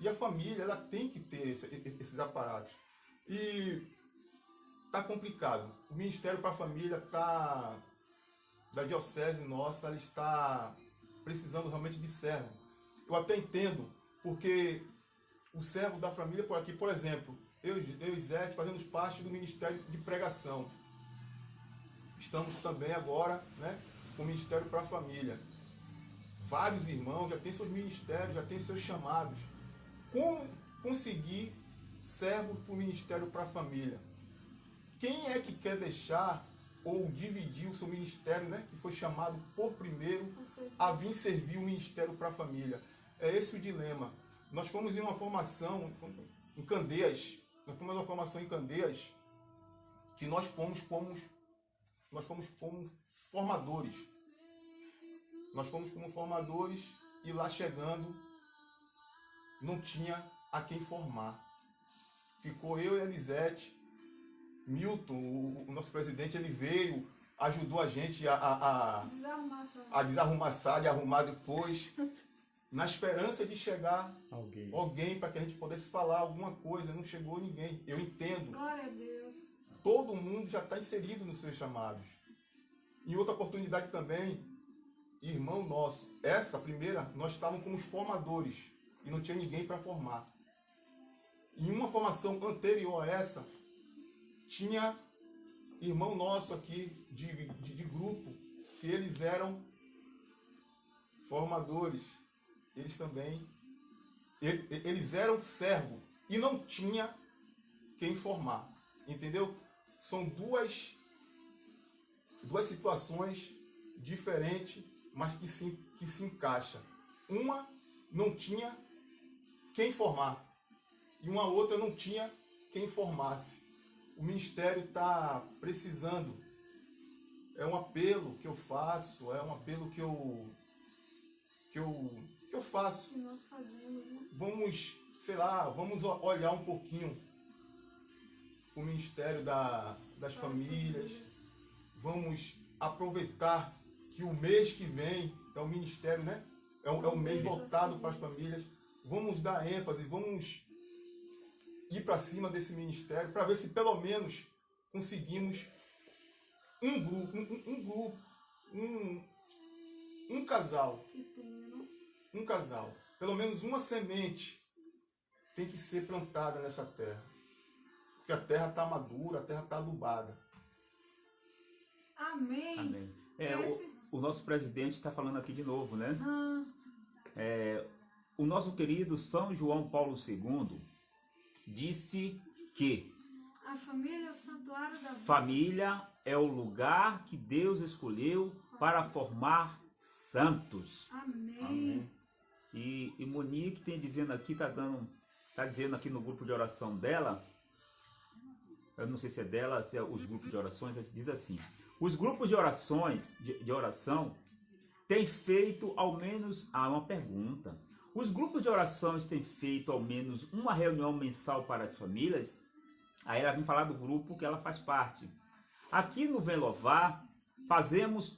E a família, ela tem que ter esses aparatos. E tá complicado. O Ministério para a Família da Diocese nossa, ela está precisando realmente de servo. Eu até entendo, porque o servo da família por aqui, por exemplo, eu e Zé fazemos parte do Ministério de Pregação. Estamos também agora, né, com o Ministério para a Família. Vários irmãos já têm seus ministérios, já têm seus chamados. Como conseguir servo para o Ministério para a Família? Quem é que quer deixar ou dividir o seu ministério, né, que foi chamado por primeiro a vir servir o Ministério para a Família? É esse o dilema. Nós fomos em uma formação em Candeias, que nós fomos como formadores. Nós fomos como formadores e lá chegando não tinha a quem formar. Ficou eu e a Elisete. Milton, o nosso presidente, ele veio, ajudou a gente a desarrumar a sala e arrumar depois, na esperança de chegar alguém para que a gente pudesse falar alguma coisa. Não chegou ninguém. Eu entendo. Glória a Deus. Todo mundo já está inserido nos seus chamados. Em outra oportunidade também, irmão nosso, essa primeira, nós estávamos como os formadores e não tinha ninguém para formar. Em uma formação anterior a essa, tinha irmão nosso aqui de grupo, que eles eram formadores. Eles também, eles eram servos e não tinha quem formar. Entendeu? São duas situações diferentes, mas que se encaixa. Uma não tinha quem formar e uma outra não tinha quem formasse. O ministério está precisando. É um apelo que eu faço, é um apelo que eu faço. Que nós fazemos, né? Vamos, sei lá, vamos olhar um pouquinho o ministério das famílias. Vamos aproveitar que o mês que vem é o ministério, né? É um mês voltado para as famílias. Vamos dar ênfase, vamos ir para cima desse ministério para ver se pelo menos conseguimos um casal. Que tenha, né? Um casal. Pelo menos uma semente tem que ser plantada nessa terra. Porque a terra está madura, a terra está adubada. Amém. Amém. Esse- O nosso presidente está falando aqui de novo, né? Ah, O nosso querido São João Paulo II disse que a família é o santuário da vida. família é o lugar que Deus escolheu para formar santos. Amém. Amém. E Monique tem dizendo aqui, tá dizendo aqui no grupo de oração dela, eu não sei se é dela, se é os grupos de orações, diz assim: os grupos de orações, de oração, têm feito ao menos, uma pergunta. Os grupos de orações têm feito ao menos uma reunião mensal para as famílias? Aí ela vem falar do grupo que ela faz parte. Aqui no Vem Louvar, fazemos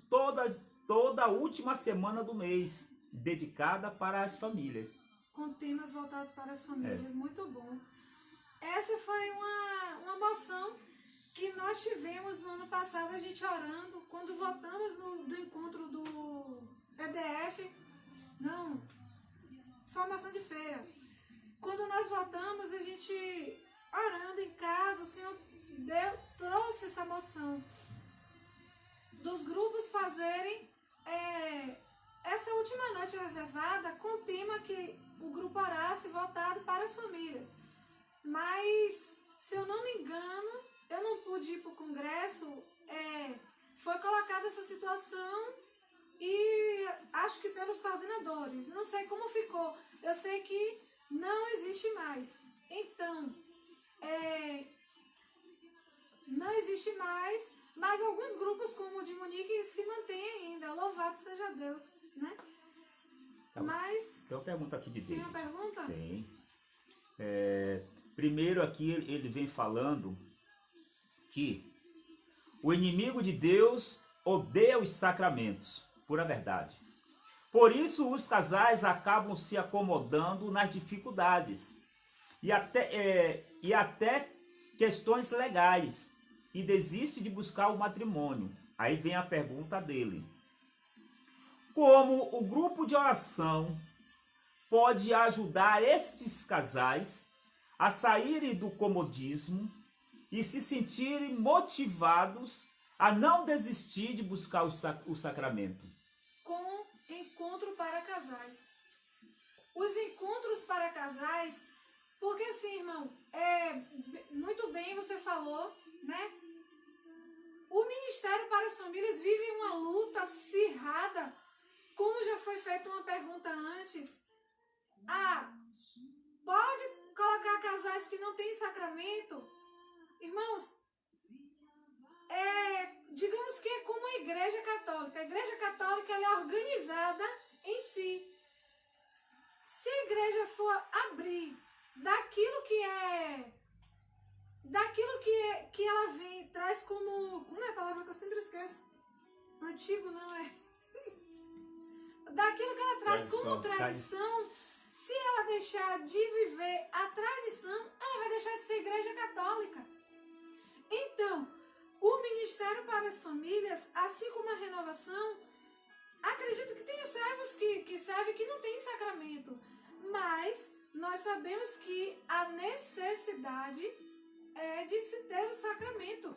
toda a última semana do mês, dedicada para as famílias. Com temas voltados para as famílias, muito bom. Essa foi uma moção que nós tivemos no ano passado, a gente orando, quando voltamos do encontro do EDF, não, formação de feira. Quando nós voltamos, a gente orando em casa, o Senhor trouxe essa moção dos grupos fazerem essa última noite reservada com o tema que o grupo orasse voltado para as famílias. Mas, se eu não me engano, eu não pude ir para o congresso, foi colocada essa situação e acho que pelos coordenadores, não sei como ficou, eu sei que não existe mais. Então, não existe mais, mas alguns grupos como o de Monique se mantêm ainda, louvado seja Deus, né? Tá. Mas, Tem uma pergunta aqui de tem Deus. uma pergunta? Tem. Primeiro aqui ele vem falando que o inimigo de Deus odeia os sacramentos, pura verdade. Por isso os casais acabam se acomodando nas dificuldades e até questões legais e desiste de buscar o matrimônio. Aí vem a pergunta dele: como o grupo de oração pode ajudar esses casais a saírem do comodismo e se sentirem motivados a não desistir de buscar o sacramento? Com encontro para casais. Os encontros para casais, porque assim, irmão, muito bem você falou, né? O Ministério para as Famílias vive uma luta acirrada, como já foi feita uma pergunta antes. Pode colocar casais que não têm sacramento? Irmãos, digamos que é como a Igreja Católica. A Igreja Católica ela é organizada em si. Se a igreja for abrir daquilo que ela vem, traz como é a palavra que eu sempre esqueço? Antigo não é? Daquilo que ela traz como tradição, se ela deixar de viver a tradição, ela vai deixar de ser igreja católica. Então, o Ministério para as Famílias, assim como a renovação, acredito que tenha servos que servem que não tem sacramento, mas nós sabemos que a necessidade é de se ter o sacramento,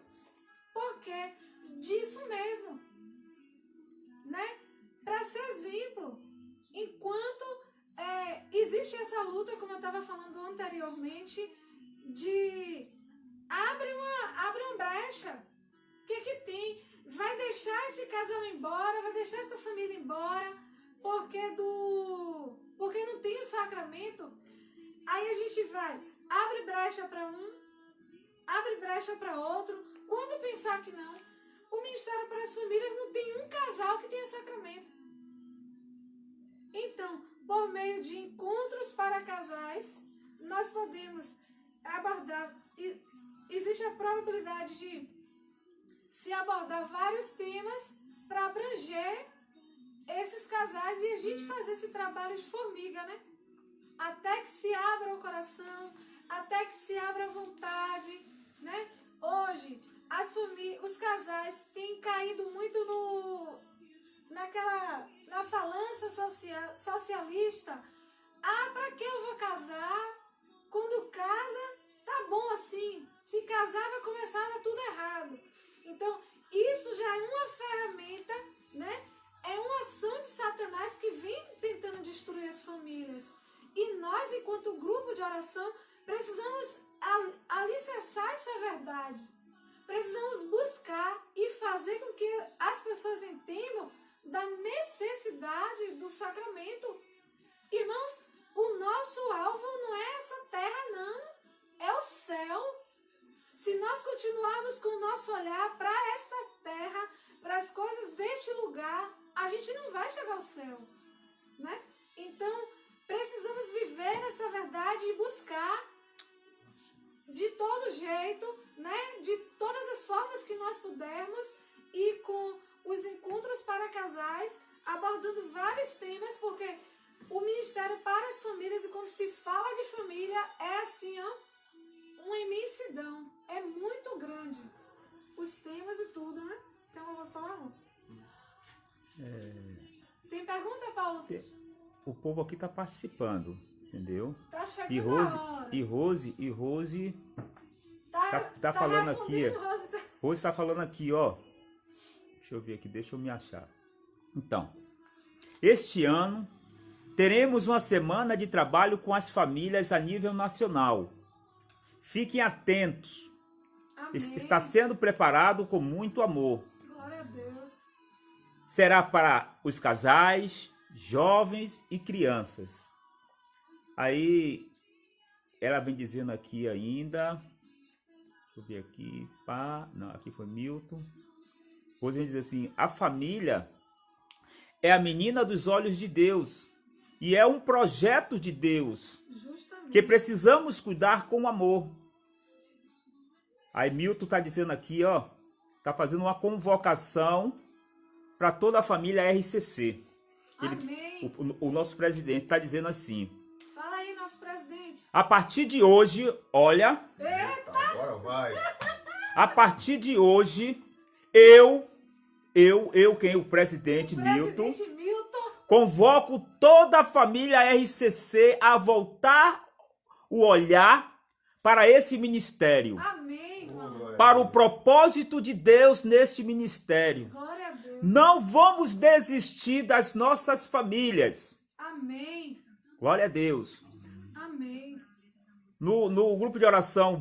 porque disso mesmo, né? Para ser exemplo, enquanto existe essa luta, como eu estava falando anteriormente, de abre uma brecha. O que tem? vai deixar esse casal embora, vai deixar essa família embora, porque não tem o sacramento. Aí a gente vai, abre brecha para um, abre brecha para outro. Quando pensar que não, o Ministério para as Famílias não tem um casal que tenha sacramento. Então, por meio de encontros para casais, nós podemos abordar, existe a probabilidade de se abordar vários temas para abranger esses casais e a gente fazer esse trabalho de formiga, né? Até que se abra o coração, até que se abra a vontade, né? Hoje, os casais têm caído muito na falança socialista. Ah, para que eu vou casar? Quando casa, tá bom assim. Se casar, vai começar a dar tudo errado. Então, isso já é uma ferramenta, né? É uma ação de Satanás que vem tentando destruir as famílias. E nós, enquanto grupo de oração, precisamos alicerçar essa verdade. Precisamos buscar e fazer com que as pessoas entendam da necessidade do sacramento. Irmãos, o nosso alvo não é essa terra, não. É o céu. Se nós continuarmos com o nosso olhar para essa terra, para as coisas deste lugar, a gente não vai chegar ao céu, né? Então, precisamos viver essa verdade e buscar de todo jeito, né? De todas as formas que nós pudermos e com os encontros para casais, abordando vários temas, porque o Ministério para as Famílias, e quando se fala de família, é assim, ó, uma imensidão. É muito grande. Os temas e tudo, né? Então, eu vou falar. Tem pergunta, Paulo? O povo aqui tá participando, entendeu? Tá chegando E Rose, tá falando aqui. Rose tá falando aqui, ó. Deixa eu ver aqui, deixa eu me achar. Então, este ano teremos uma semana de trabalho com as famílias a nível nacional. Fiquem atentos. Amém. Está sendo preparado com muito amor. Glória a Deus. Será para os casais, jovens e crianças. Aí, ela vem dizendo aqui ainda. Deixa eu ver aqui. Não, aqui foi Milton. Depois vem dizer assim: a família é a menina dos olhos de Deus. E é um projeto de Deus. Justamente. Que precisamos cuidar com amor. Aí Milton está dizendo aqui, ó. Está fazendo uma convocação para toda a família RCC. Amém. O nosso presidente está dizendo assim. Fala aí, nosso presidente. A partir de hoje, olha. Eita! Agora vai. A partir de hoje, quem? O presidente Milton. Convoco toda a família RCC a voltar o olhar para esse ministério. Amém, irmão. Para o propósito de Deus neste ministério. Glória a Deus. Não vamos desistir das nossas famílias. Amém. Glória a Deus. Amém. No grupo de oração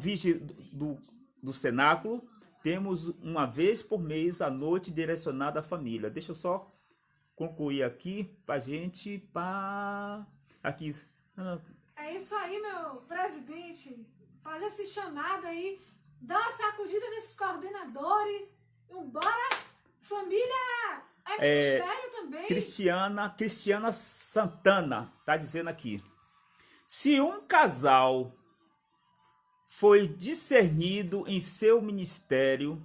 do Cenáculo, temos uma vez por mês a noite direcionada à família. Deixa eu só concluir aqui pra gente. Aqui. É isso aí, meu presidente. Faz esse chamado aí. Dá uma sacudida nesses coordenadores. Bora, família. É ministério também. Cristiana Santana tá dizendo aqui. Se um casal foi discernido em seu ministério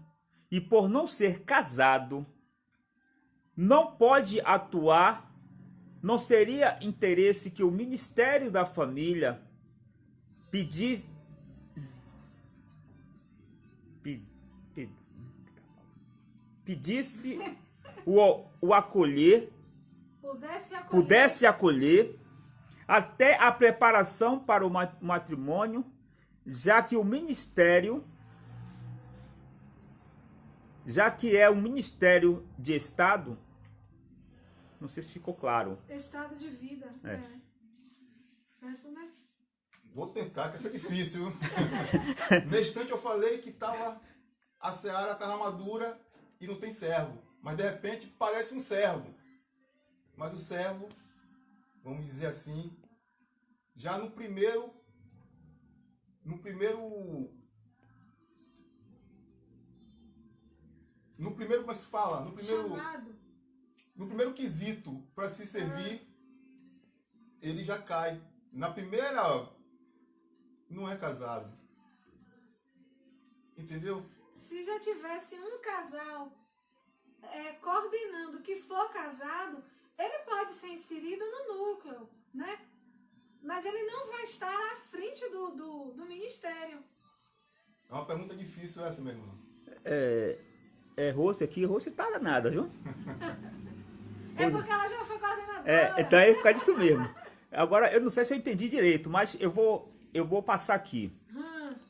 e por não ser casado, não pode atuar, não seria interesse que o Ministério da Família pedisse o acolher, pudesse acolher até a preparação para o matrimônio, já que o ministério, já que é um ministério de Estado, não sei se ficou claro. Estado de vida. Vai responder? Vou tentar, que essa é difícil. No instante eu falei que a seara estava madura e não tem servo. Mas de repente parece um servo. Mas o servo, vamos dizer assim, já no primeiro, como é que se fala? Chamado. No primeiro quesito para se servir, ele já cai. Na primeira, não é casado. Entendeu? Se já tivesse um casal coordenando que for casado, ele pode ser inserido no núcleo, né? Mas ele não vai estar à frente do ministério. É uma pergunta difícil essa, meu irmão. Rose aqui, Rose tá danada, viu? É porque ela já foi coordenadora. Então é por causa disso mesmo. Agora, eu não sei se eu entendi direito, mas eu vou passar aqui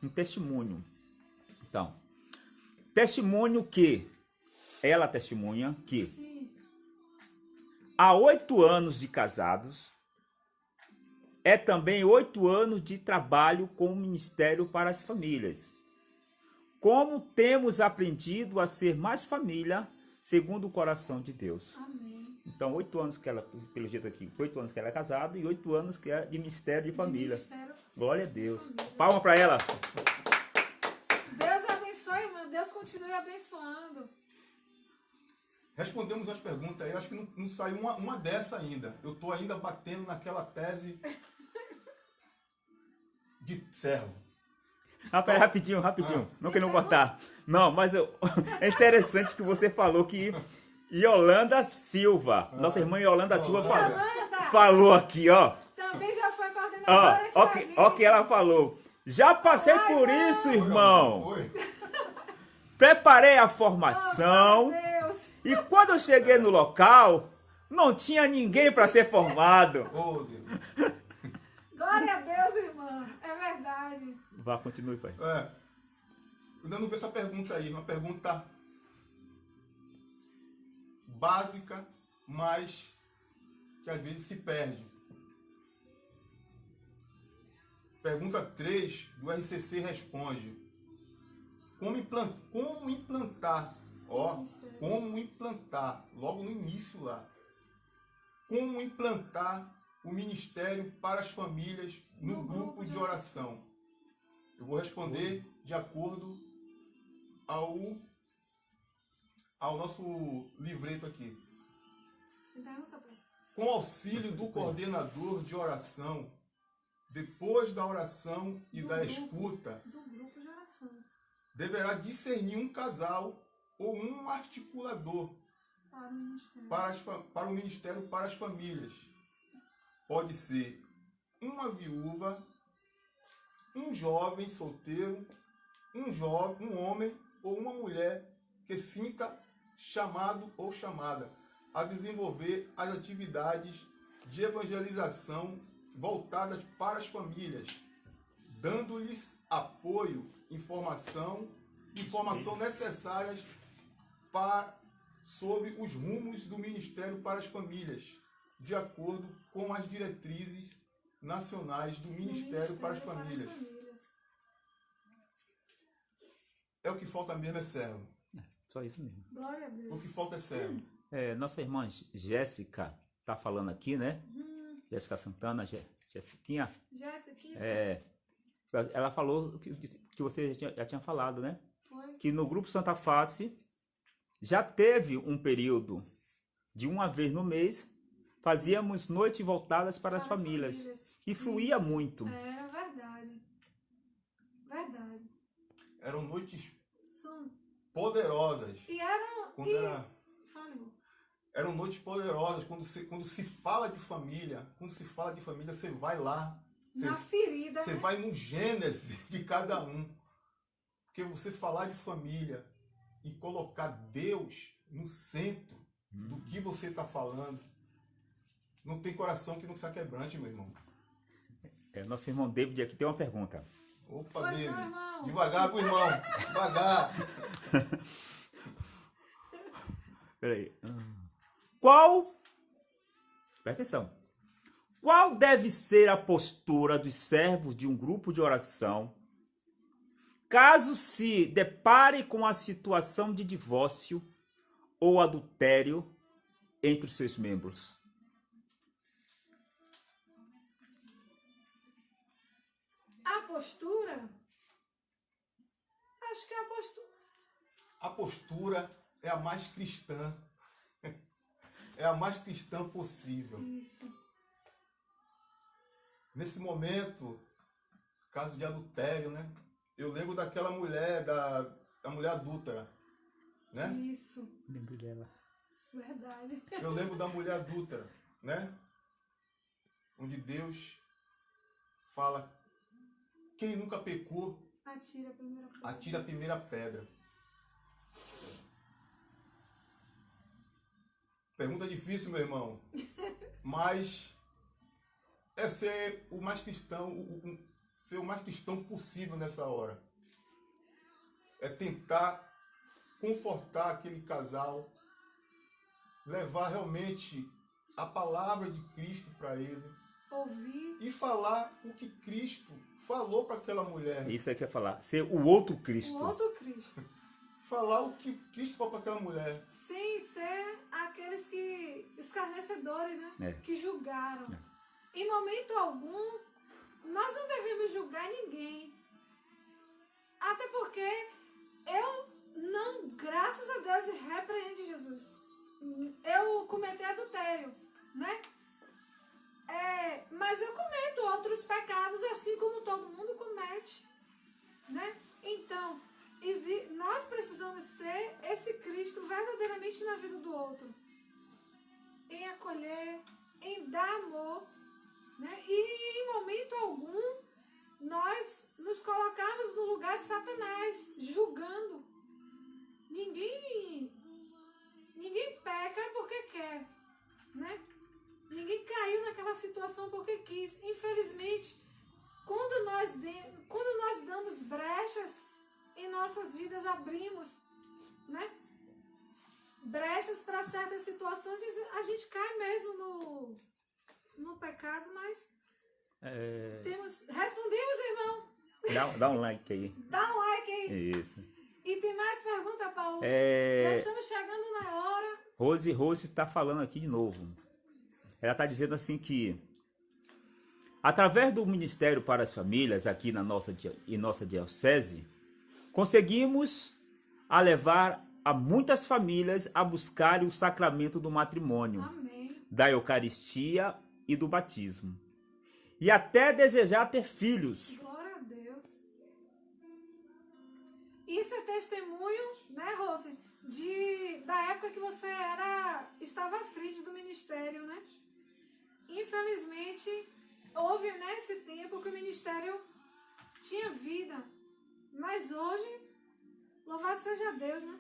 um testemunho. Então, testemunho que ela testemunha que Sim. há 8 anos de casados, é também 8 anos de trabalho com o Ministério para as Famílias. Como temos aprendido a ser mais família, segundo o coração de Deus. Amém. Então, 8 anos que ela, pelo jeito aqui, 8 anos que ela é casada e 8 anos que é de Ministério de Família. Glória a Deus. Palma para ela. Deus abençoe, irmã. Deus continue abençoando. Respondemos as perguntas aí, acho que não saiu uma dessa ainda. Eu estou ainda batendo naquela tese de servo. Peraí, rapidinho. Não querendo cortar. Não, mas é interessante que você falou que Yolanda Silva, nossa irmã Yolanda Silva falou aqui, ó. Também já foi coordenadora Ó que ela falou. Já passei por isso, irmão. Preparei a formação. E quando eu cheguei no local, não tinha ninguém para ser formado. Oh, Deus. Glória a Deus, irmã. É verdade. Vá, continue, pai. Eu ainda não vi essa pergunta aí. Uma pergunta básica, mas que às vezes se perde. Pergunta 3 do RCC responde. Como implantar, logo no início lá, como implantar o ministério para as famílias no grupo de oração? Eu vou responder de acordo ao nosso livreto aqui. Com auxílio do coordenador de oração, depois da oração e da escuta, Do grupo de oração. deverá discernir um casal ou um articulador Para o ministério. para o ministério para as famílias. Pode ser uma viúva, um jovem solteiro, um homem ou uma mulher que sinta chamado ou chamada a desenvolver as atividades de evangelização voltadas para as famílias, dando-lhes apoio, informação necessárias sobre os rumos do Ministério para as Famílias, de acordo com as diretrizes nacionais do Ministério para as Famílias. É o que falta mesmo, é servo. Só isso mesmo. Glória a Deus. O que falta é servo. Nossa irmã Jéssica tá falando aqui, né? Jéssica Santana, Jéssiquinha. Jéssica. Ela falou que você já tinha falado, né? Foi. Que no Grupo Santa Face já teve um período de uma vez no mês, fazíamos noites voltadas para as famílias. E fluía muito. Era verdade. Verdade. Eram noites São. poderosas. E eram. Fale. Eram noites poderosas. Quando se fala de família, você vai lá. Na ferida. Você vai no gênese de cada um. Porque você falar de família e colocar Deus no centro do que você está falando, não tem coração que não se quebrante, meu irmão. Nosso irmão David aqui tem uma pergunta. Opa, Pois David. não, irmão. Devagar, meu irmão. Devagar. Peraí. Presta atenção. Qual deve ser a postura dos servos de um grupo de oração caso se depare com a situação de divórcio ou adultério entre os seus membros? A postura? Acho que a postura. A postura é a mais cristã. É a mais cristã possível. Isso. Nesse momento, caso de adultério, né? Eu lembro daquela mulher, da mulher adúltera, né? Isso. Lembro dela. Verdade. Eu lembro da mulher adúltera, né? Onde Deus fala, quem nunca pecou, Atira a primeira pessoa. atira a primeira pedra. Pergunta difícil, meu irmão. Mas é ser o mais cristão, ser o mais cristão possível nessa hora. É tentar confortar aquele casal, levar realmente a palavra de Cristo para ele Ouvir. e falar o que Cristo falou para aquela mulher. Isso aí quer falar. Ser o outro O Cristo. outro Cristo. Falar o que Cristo falou para aquela mulher. Sem ser aqueles que escarnecedores, né? É. Que julgaram. Em momento algum, nós não devemos julgar ninguém. Até porque eu não, graças a Deus, repreende Jesus. Eu cometi adultério, né? Mas eu cometo outros pecados, assim como todo mundo comete, né? Então, nós precisamos ser esse Cristo verdadeiramente na vida do outro. Em acolher, em dar amor, né? E em momento algum, nós nos colocamos no lugar de Satanás, julgando. Ninguém peca porque quer, né? Ninguém caiu naquela situação porque quis. Infelizmente, quando nós damos brechas em nossas vidas, abrimos, né? Brechas para certas situações, a gente cai mesmo no pecado, mas respondemos, irmão. Dá um like aí. Dá um like aí. Isso. E tem mais pergunta, Paulo? Já estamos chegando na hora. Rose está falando aqui de novo. Ela está dizendo assim que, através do Ministério para as Famílias, aqui em nossa diocese, conseguimos levar a muitas famílias a buscarem o sacramento do matrimônio, Amém. da Eucaristia e do batismo. E até desejar ter filhos. Glória a Deus. Isso é testemunho, né, Rose, da época que você estava à frente do ministério, né? Infelizmente, houve nesse tempo que o ministério tinha vida. Mas hoje, louvado seja Deus, né?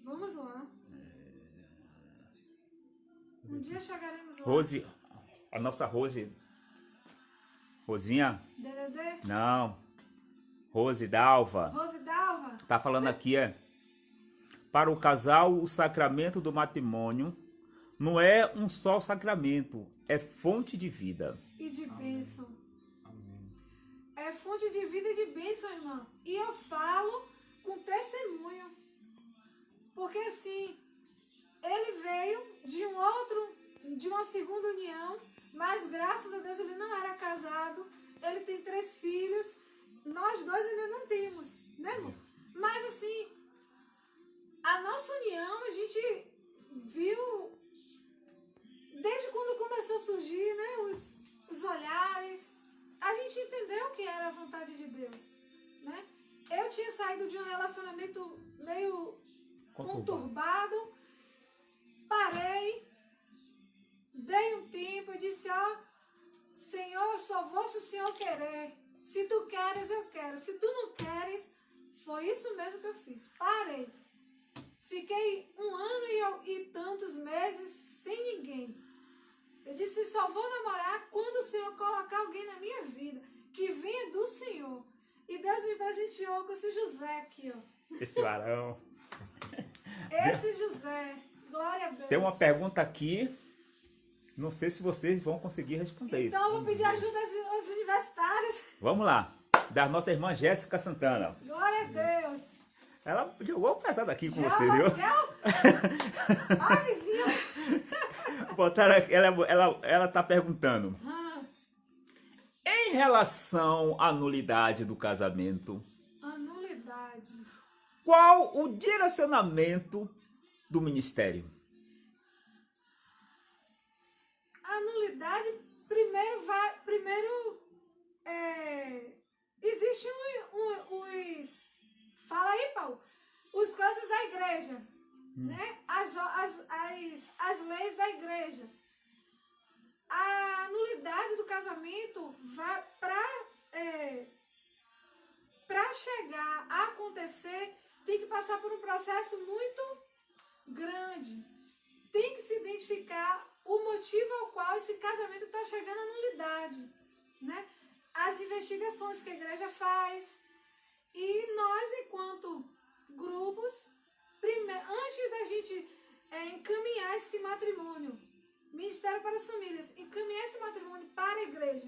Vamos lá. Um dia chegaremos lá. Rose, a nossa Rose. Rosinha? DDD? Não. Rose Dalva. Rose Dalva? Tá falando aqui, para o casal, o sacramento do matrimônio não é um só sacramento, é fonte de vida. E de bênção. É fonte de vida e de bênção, irmã. E eu falo com testemunho. Porque assim, ele veio de uma segunda união, mas graças a Deus ele não era casado. Ele tem 3 filhos. Nós 2 ainda não temos, né, irmão? Mas assim, a nossa união, a gente viu desde quando começou a surgir, né, os olhares. A gente entendeu que era a vontade de Deus, né? Eu tinha saído de um relacionamento meio conturbado, parei, dei um tempo e disse, Senhor, eu só vou se o Senhor querer. Se tu queres, eu quero. Se tu não queres, foi isso mesmo que eu fiz. Parei. Fiquei 1 ano e tantos meses sem ninguém. Eu disse, só vou namorar quando o Senhor colocar alguém na minha vida, que venha do Senhor. E Deus me presenteou com esse José aqui, ó. Esse varão. Esse José. Glória a Deus. Tem uma pergunta aqui, não sei se vocês vão conseguir responder. Então eu vou pedir ajuda aos universitários. Vamos lá, da nossa irmã Jéssica Santana. Glória a Deus. Ela jogou pesado aqui com você, Já, viu? Ah, vizinha. Botaram aqui, ela tá perguntando. Ah, Em relação à nulidade do casamento, a nulidade. qual o direcionamento do ministério? A nulidade, existe os, fala aí, Paulo, os coisas da igreja, né? As leis da igreja. A nulidade do casamento vai para chegar a acontecer, tem que passar por um processo muito grande. Tem que se identificar o motivo ao qual esse casamento está chegando à nulidade, né? As investigações que a igreja faz e nós, enquanto grupos, antes da gente encaminhar esse matrimônio, Ministério para as Famílias, encaminhar esse matrimônio para a igreja,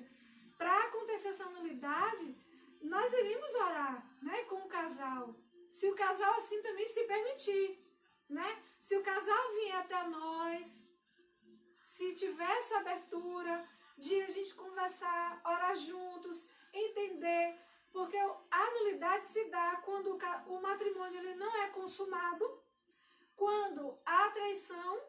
para acontecer essa nulidade, nós iríamos orar, né, com o casal. Se o casal assim também se permitir, né? Se o casal vier até nós, se tiver essa abertura de a gente conversar, orar juntos, entender, porque a nulidade se dá quando o matrimônio ele não é consumado, quando há traição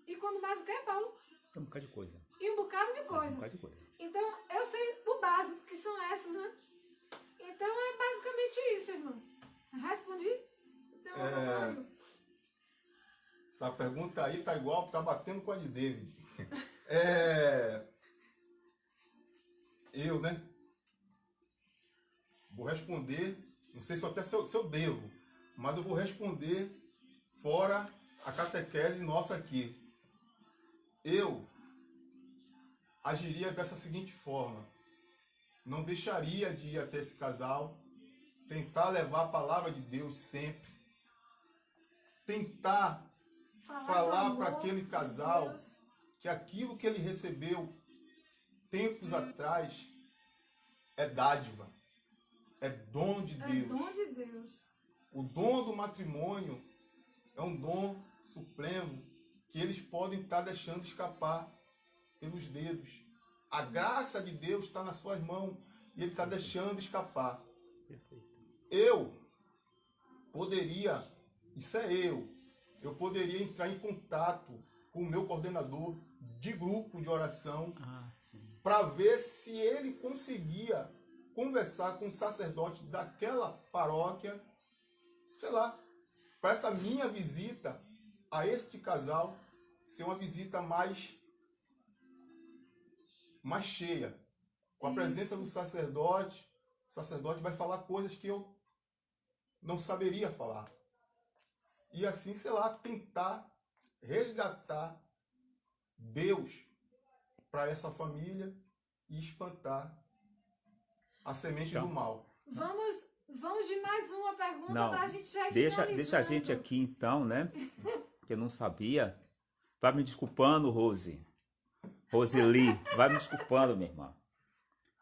e quando mais o que, Paulo? Um bocado de coisa. E um bocado de coisa. Um bocado de coisa. Então, eu sei o básico, que são essas, né? Então, é basicamente isso, irmão. Respondi? Então, eu vou falando. Essa pergunta aí tá igual, tá batendo com a de David. Eu, né? Vou responder, não sei se eu devo, mas eu vou responder fora a catequese nossa aqui. Eu agiria dessa seguinte forma: não deixaria de ir até esse casal, tentar levar a palavra de Deus sempre, tentar falar para aquele casal que aquilo que ele recebeu tempos atrás é dádiva, é dom de Deus. É dom de Deus. O dom do matrimônio é um dom supremo que eles podem estar deixando escapar pelos dedos. A graça de Deus está nas suas mãos e ele está deixando escapar. Eu poderia, eu poderia entrar em contato com o meu coordenador de grupo de oração para ver se ele conseguia conversar com o sacerdote daquela paróquia, sei lá, para essa minha visita a este casal ser uma visita mais cheia, com a presença do sacerdote. O sacerdote vai falar coisas que eu não saberia falar. E assim, sei lá, tentar resgatar Deus para essa família e espantar a semente do mal. Vamos de mais uma pergunta para a gente já ir deixa finalizando. a gente aqui então, né? Que eu não sabia. Vai me desculpando, Roseli, vai me desculpando, minha irmã.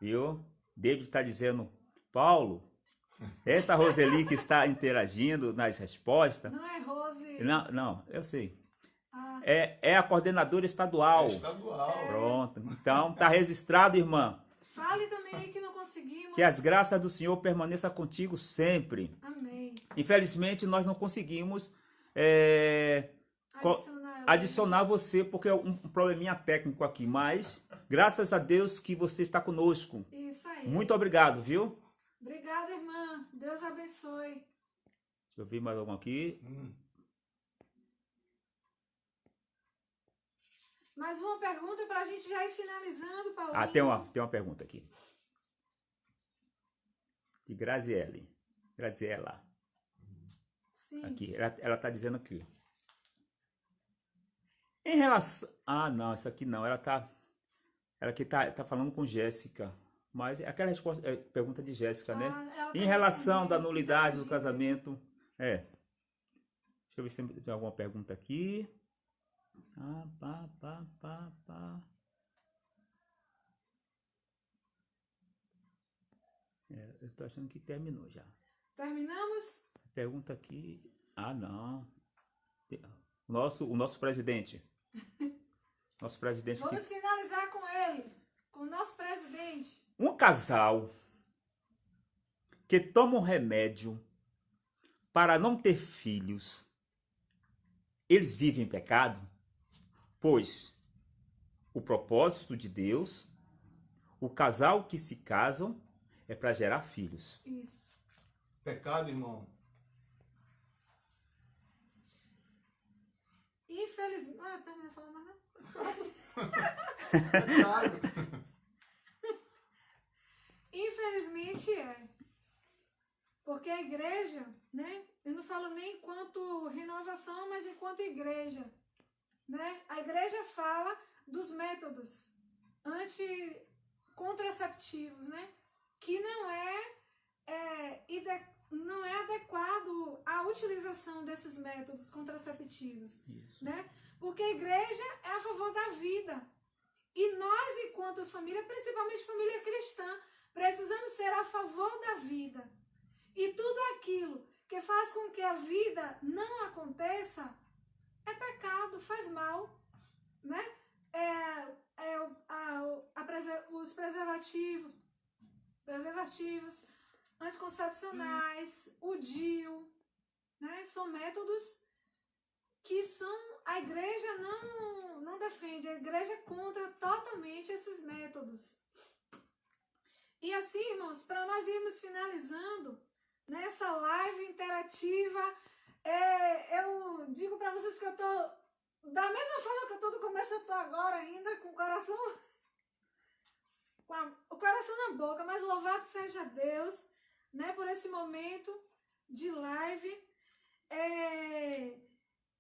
Viu? David está dizendo, Paulo, essa Roseli que está interagindo nas respostas. Não é Rose. Não, eu sei. É a coordenadora estadual. É estadual. Pronto. Então, tá registrado, irmã. Fale também aí que não conseguimos. Que as graças do Senhor permaneçam contigo sempre. Amém. Infelizmente, nós não conseguimos adicionar você, porque é um probleminha técnico aqui. Mas, graças a Deus que você está conosco. Isso aí. Muito obrigado, viu? Obrigada, irmã. Deus abençoe. Deixa eu ver mais algum aqui. Mais uma pergunta para a gente já ir finalizando, Paulinho. Tem uma pergunta aqui. De Graziela. Sim. Aqui, ela está dizendo aqui. Em relação... não, isso aqui não. Ela aqui tá falando com Jéssica. Mas aquela pergunta de Jéssica, né? Em relação da nulidade do casamento. Deixa eu ver se tem alguma pergunta aqui. Eu tô achando que terminou já. Terminamos? Pergunta aqui. Ah, não. O nosso presidente. Nosso presidente aqui. Vamos finalizar com ele, com o nosso presidente. Um casal que toma um remédio para não ter filhos, eles vivem em pecado? Pois o propósito de Deus, o casal que se casam, é para gerar filhos. Isso. Pecado, irmão. Infelizmente. Ah, tá, não ia falar mais nada. Pecado. Infelizmente é. Porque a igreja, né? Eu não falo nem enquanto renovação, mas enquanto igreja, né? A igreja fala dos métodos anticontraceptivos, né? Que não é adequado à utilização desses métodos contraceptivos. Isso. Né? Porque a igreja é a favor da vida. E nós, enquanto família, principalmente família cristã, precisamos ser a favor da vida. E tudo aquilo que faz com que a vida não aconteça é pecado, faz mal. Né? Os preservativos anticoncepcionais, o DIU, né? São métodos que a igreja não defende, a igreja é contra totalmente esses métodos. E assim, irmãos, para nós irmos finalizando nessa live interativa, eu digo para vocês que eu tô da mesma forma que eu tô no começo, eu tô agora ainda com o coração o coração na boca, mas louvado seja Deus, né, por esse momento de live.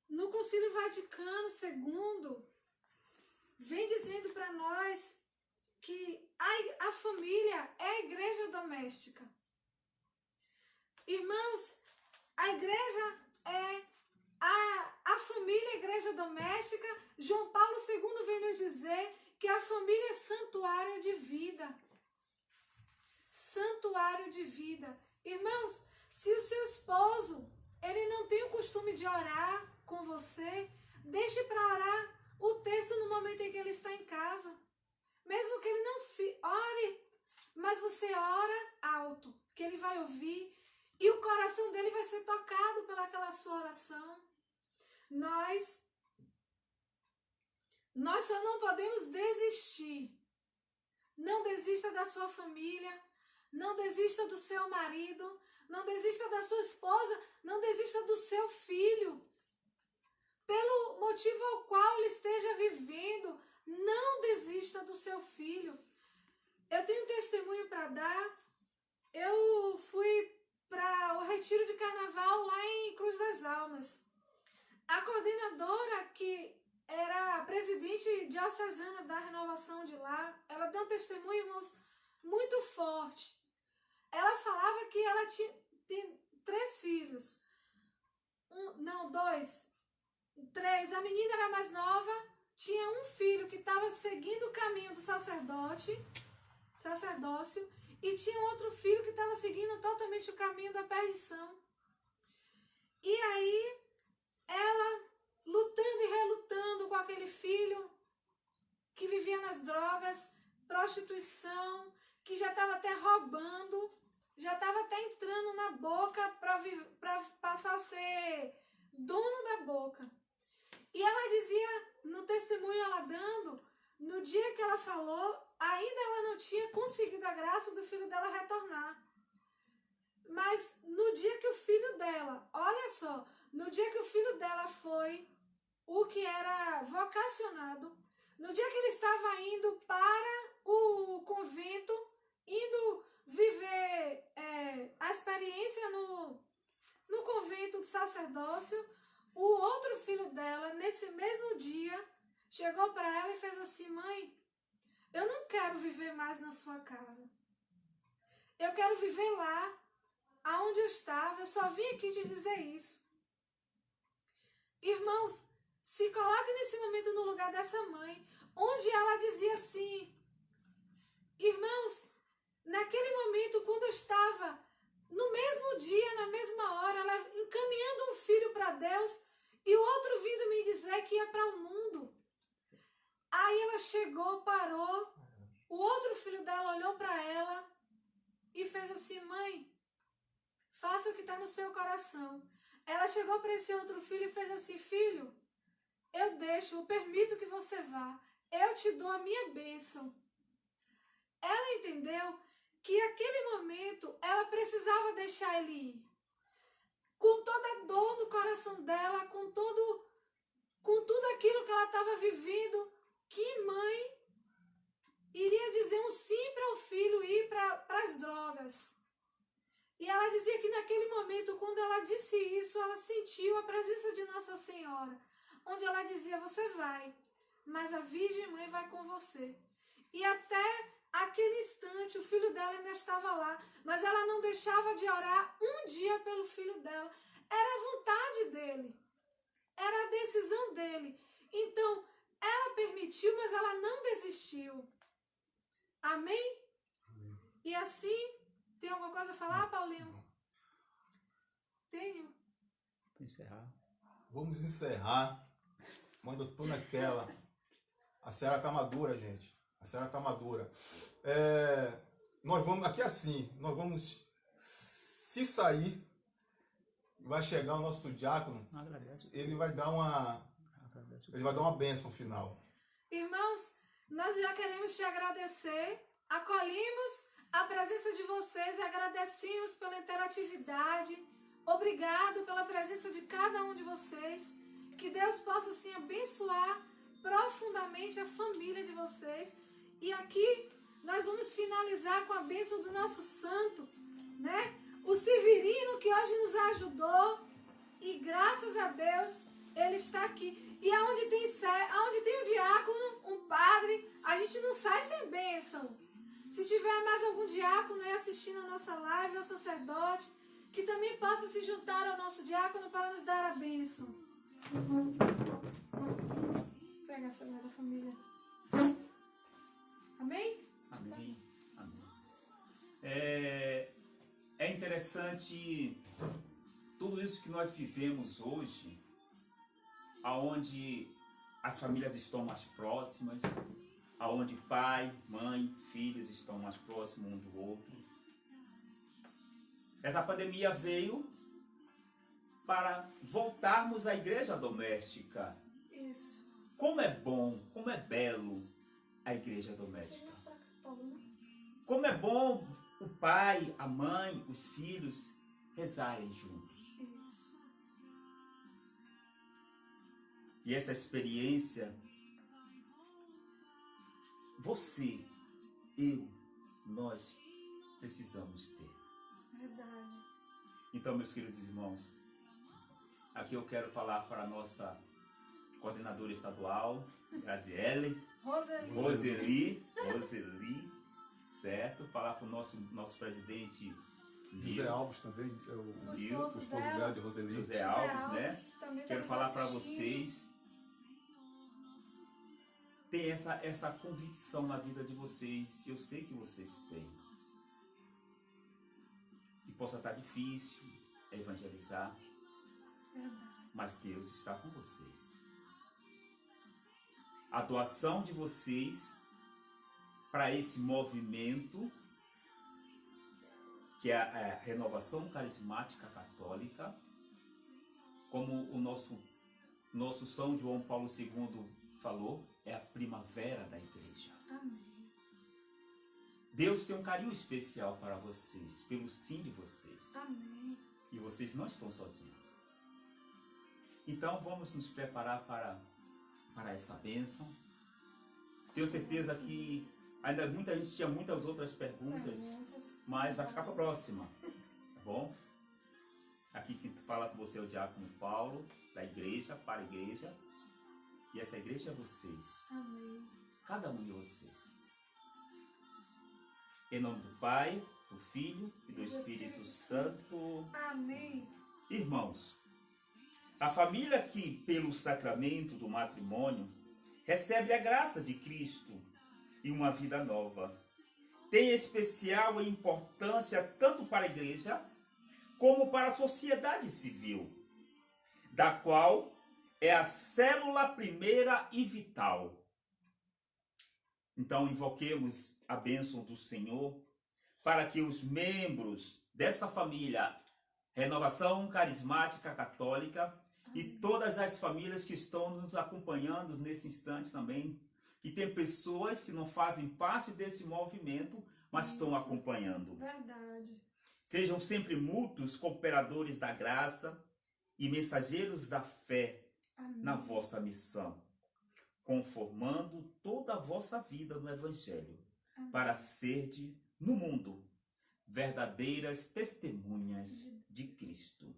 No Concílio Vaticano II, vem dizendo para nós que a família é a igreja doméstica. Irmãos, a igreja é a família, a igreja doméstica. João Paulo II vem nos dizer que a família é santuário de vida. Santuário de vida. Irmãos, se o seu esposo, ele não tem o costume de orar com você, deixe para orar o texto no momento em que ele está em casa. Mesmo que ele não ore, mas você ora alto, que ele vai ouvir e o coração dele vai ser tocado pelaquela sua oração. Nós só não podemos desistir. Não desista da sua família, não desista do seu marido, não desista da sua esposa, não desista do seu filho. Pelo motivo ao qual ele esteja vivendo, não desista do seu filho. Eu tenho um testemunho para dar. Eu fui para o retiro de carnaval lá em Cruz das Almas. A coordenadora, que era a presidente diocesana da renovação de lá, ela deu um testemunho, irmãos, muito forte. Ela falava que ela tem 3 filhos. 3. A menina era mais nova, tinha um filho que estava seguindo o caminho do sacerdócio, e tinha outro filho que estava seguindo totalmente o caminho da perdição. E aí, ela lutando e relutando com aquele filho que vivia nas drogas, prostituição, que já estava até roubando, já estava até entrando na boca para passar a ser dono da boca. E ela dizia, no testemunho ela dando, no dia que ela falou, ainda ela não tinha conseguido a graça do filho dela retornar. Mas no dia que o filho dela, olha só, no dia que o filho dela foi o que era vocacionado, no dia que ele estava indo para o convento, indo viver a experiência no convento do sacerdócio, o outro filho dela, nesse mesmo dia, chegou para ela e fez assim: mãe, eu não quero viver mais na sua casa. Eu quero viver lá, aonde eu estava. Eu só vim aqui te dizer isso. Irmãos, se coloque nesse momento no lugar dessa mãe, onde ela dizia assim: irmãos, naquele momento, quando eu estava no mesmo dia, na mesma hora, ela encaminhando um filho para Deus e o outro vindo me dizer que ia para o mundo. Aí ela chegou, parou, o outro filho dela olhou para ela e fez assim: mãe, faça o que está no seu coração. Ela chegou para esse outro filho e fez assim: filho, eu permito que você vá, eu te dou a minha bênção. Ela entendeu que aquele momento ela precisava deixar ele ir. Com toda a dor no coração dela, com tudo aquilo que ela estava vivendo, que mãe iria dizer um sim para o filho ir para as drogas? E ela dizia que naquele momento, quando ela disse isso, ela sentiu a presença de Nossa Senhora, onde ela dizia: você vai, mas a Virgem Mãe vai com você. E até aquele instante o filho dela ainda estava lá, mas ela não deixava de orar um dia pelo filho dela. Era a vontade dele, era a decisão dele. Então, ela permitiu, mas ela não desistiu. Amém? Amém. E assim, tem alguma coisa a falar, Paulinho? Tenho. Para encerrar. Vamos encerrar. Mãe, eu tô naquela. A Seara tá madura, gente. A Seara tá madura. Nós vamos, aqui assim, nós vamos se sair. Vai chegar o nosso diácono. Agradece. Ele vai dar uma bênção final. Irmãos, nós já queremos te agradecer. Acolhemos a presença de vocês, agradecemos pela interatividade. Obrigado pela presença de cada um de vocês. Que Deus possa, assim, abençoar profundamente a família de vocês. E aqui nós vamos finalizar com a bênção do nosso santo, né? O Severino, que hoje nos ajudou. E graças a Deus, ele está aqui. E aonde tem o diácono, um padre, a gente não sai sem bênção. Se tiver mais algum diácono aí assistindo a nossa live, ou sacerdote, que também possa se juntar ao nosso diácono para nos dar a bênção. Pega essa mulher da família. Amém? Amém. Amém. É interessante tudo isso que nós vivemos hoje, aonde as famílias estão mais próximas, aonde pai, mãe, filhos estão mais próximos um do outro. Essa pandemia veio para voltarmos à igreja doméstica. Isso. Como é bom, como é belo a igreja doméstica. Como é bom o pai, a mãe, os filhos rezarem juntos. Isso. E essa experiência, você, eu, nós precisamos ter. Verdade. Então, meus queridos irmãos, aqui eu quero falar para a nossa coordenadora estadual, Graziele, Roseli, certo? Falar para o nosso presidente José Alves também, o esposo dela de Roseli. José Alves, né? Quero falar para vocês, tem essa convicção na vida de vocês, eu sei que vocês têm. Que possa estar difícil evangelizar, mas Deus está com vocês. A doação de vocês para esse movimento, que é a Renovação Carismática Católica, como o nosso São João Paulo II falou, é a primavera da igreja. Amém. Deus tem um carinho especial para vocês, pelo sim de vocês. Amém. E vocês não estão sozinhos. Então vamos nos preparar para essa bênção. Tenho certeza que ainda muita gente tinha muitas outras perguntas, mas vai ficar para a próxima, tá bom? Aqui que fala com você é o diácono Paulo, da igreja, para a igreja. E essa igreja é vocês. Amém. Cada um de vocês. Em nome do Pai, do Filho e do Espírito Santo. Amém. Irmãos, a família que, pelo sacramento do matrimônio, recebe a graça de Cristo e uma vida nova, tem especial importância tanto para a igreja como para a sociedade civil, da qual é a célula primeira e vital. Então, invoquemos a bênção do Senhor para que os membros dessa família Renovação Carismática Católica e todas as famílias que estão nos acompanhando nesse instante também, que tem pessoas que não fazem parte desse movimento, mas estão acompanhando. Verdade. Sejam sempre mútuos cooperadores da graça e mensageiros da fé na vossa missão, conformando toda a vossa vida no Evangelho, para serdes no mundo verdadeiras testemunhas de Cristo.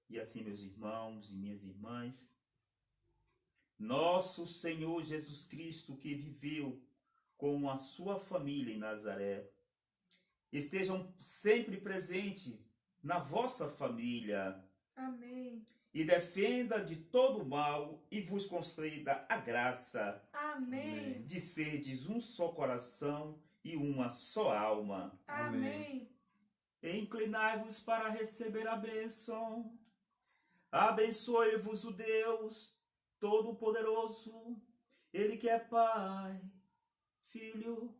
E assim, meus irmãos e minhas irmãs, nosso Senhor Jesus Cristo, que viveu com a sua família em Nazaré, estejam sempre presentes na vossa família. Amém. E defenda de todo mal e vos conceda a graça Amém. de serdes um só coração e uma só alma. Amém. Inclinai-vos para receber a bênção. Abençoe-vos o Deus Todo-Poderoso, Ele que é Pai, Filho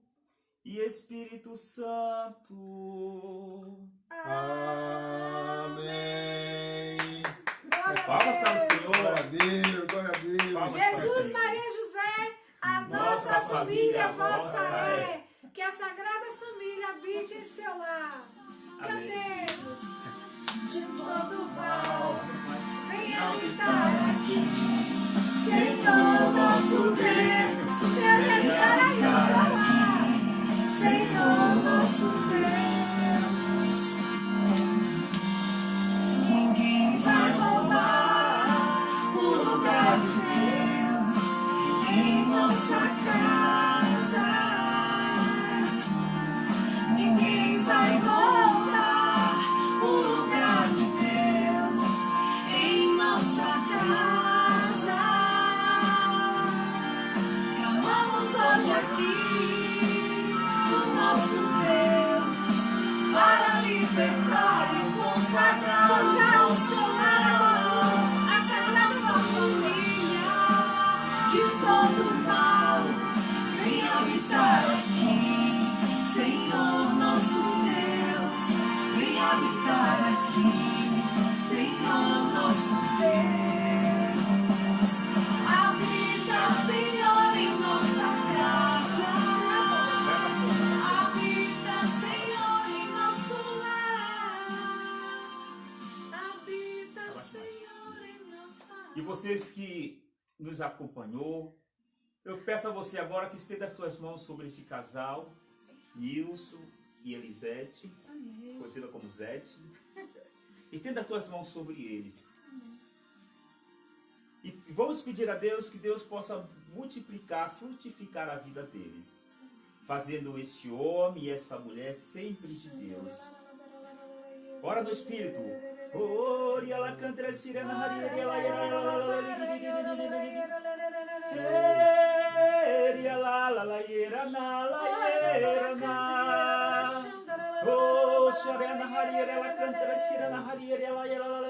e Espírito Santo. Amém. Palmas para o Senhor. Glória a Deus, glória a Deus. Palmas para o Jesus, Senhor. Maria e José, a Nossa nossa família, família, vossa vossa é. Que a Sagrada Família habite em seu lar. Amém. Cantemos. De todo mal, vem habitar aqui. Senhor nosso Deus, se habitar em seu lar. Senhor nosso Deus, ninguém vai roubar o lugar de Deus em nossa casa. Ninguém vai roubar o lugar de Deus em nossa casa. Clamamos hoje aqui o nosso Deus para libertar e consagrar o seu lar, a nossa família de todo mal. Vem habitar aqui, Senhor nosso Deus. Vem habitar aqui, Senhor nosso Deus. Habita, Senhor, em nossa casa. Habita, Senhor, em nosso lar. Habita, Senhor, em nossa E vocês que nos acompanhou, eu peço a você agora que estenda as tuas mãos sobre esse casal, Nilson e Elisete, conhecida como Zete. Estenda as tuas mãos sobre eles. E vamos pedir a Deus que Deus possa multiplicar, frutificar a vida deles, fazendo este homem e esta mulher sempre de Deus. Ora no Espírito. Ori ela cantra sirena haria ela la la la yera na la yera na. Oh, sharena haria ela cantra sirena haria ela la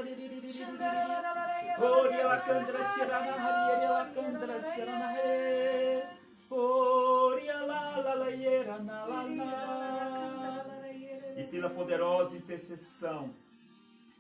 Ori ela cantra sirena haria ela cantra sirena he. Ori ela la la yera na la na. E pela poderosa intercessão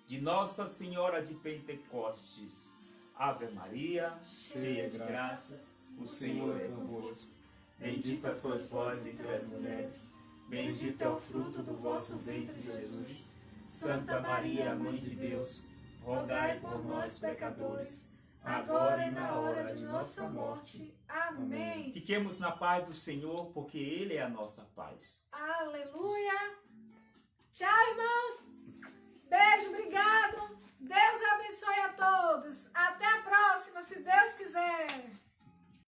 de Nossa Senhora de Pentecostes, Ave Maria, cheia de graças, o Senhor é convosco. Bendita sois vós entre as mulheres, bendito é o fruto do vosso ventre, Jesus. Santa Maria, Mãe de Deus, rogai por nós, pecadores, agora e na hora de nossa morte. Amém. Fiquemos na paz do Senhor, porque Ele é a nossa paz. Aleluia. Tchau, irmãos. Beijo, obrigado. Deus abençoe a todos. Até a próxima, se Deus quiser.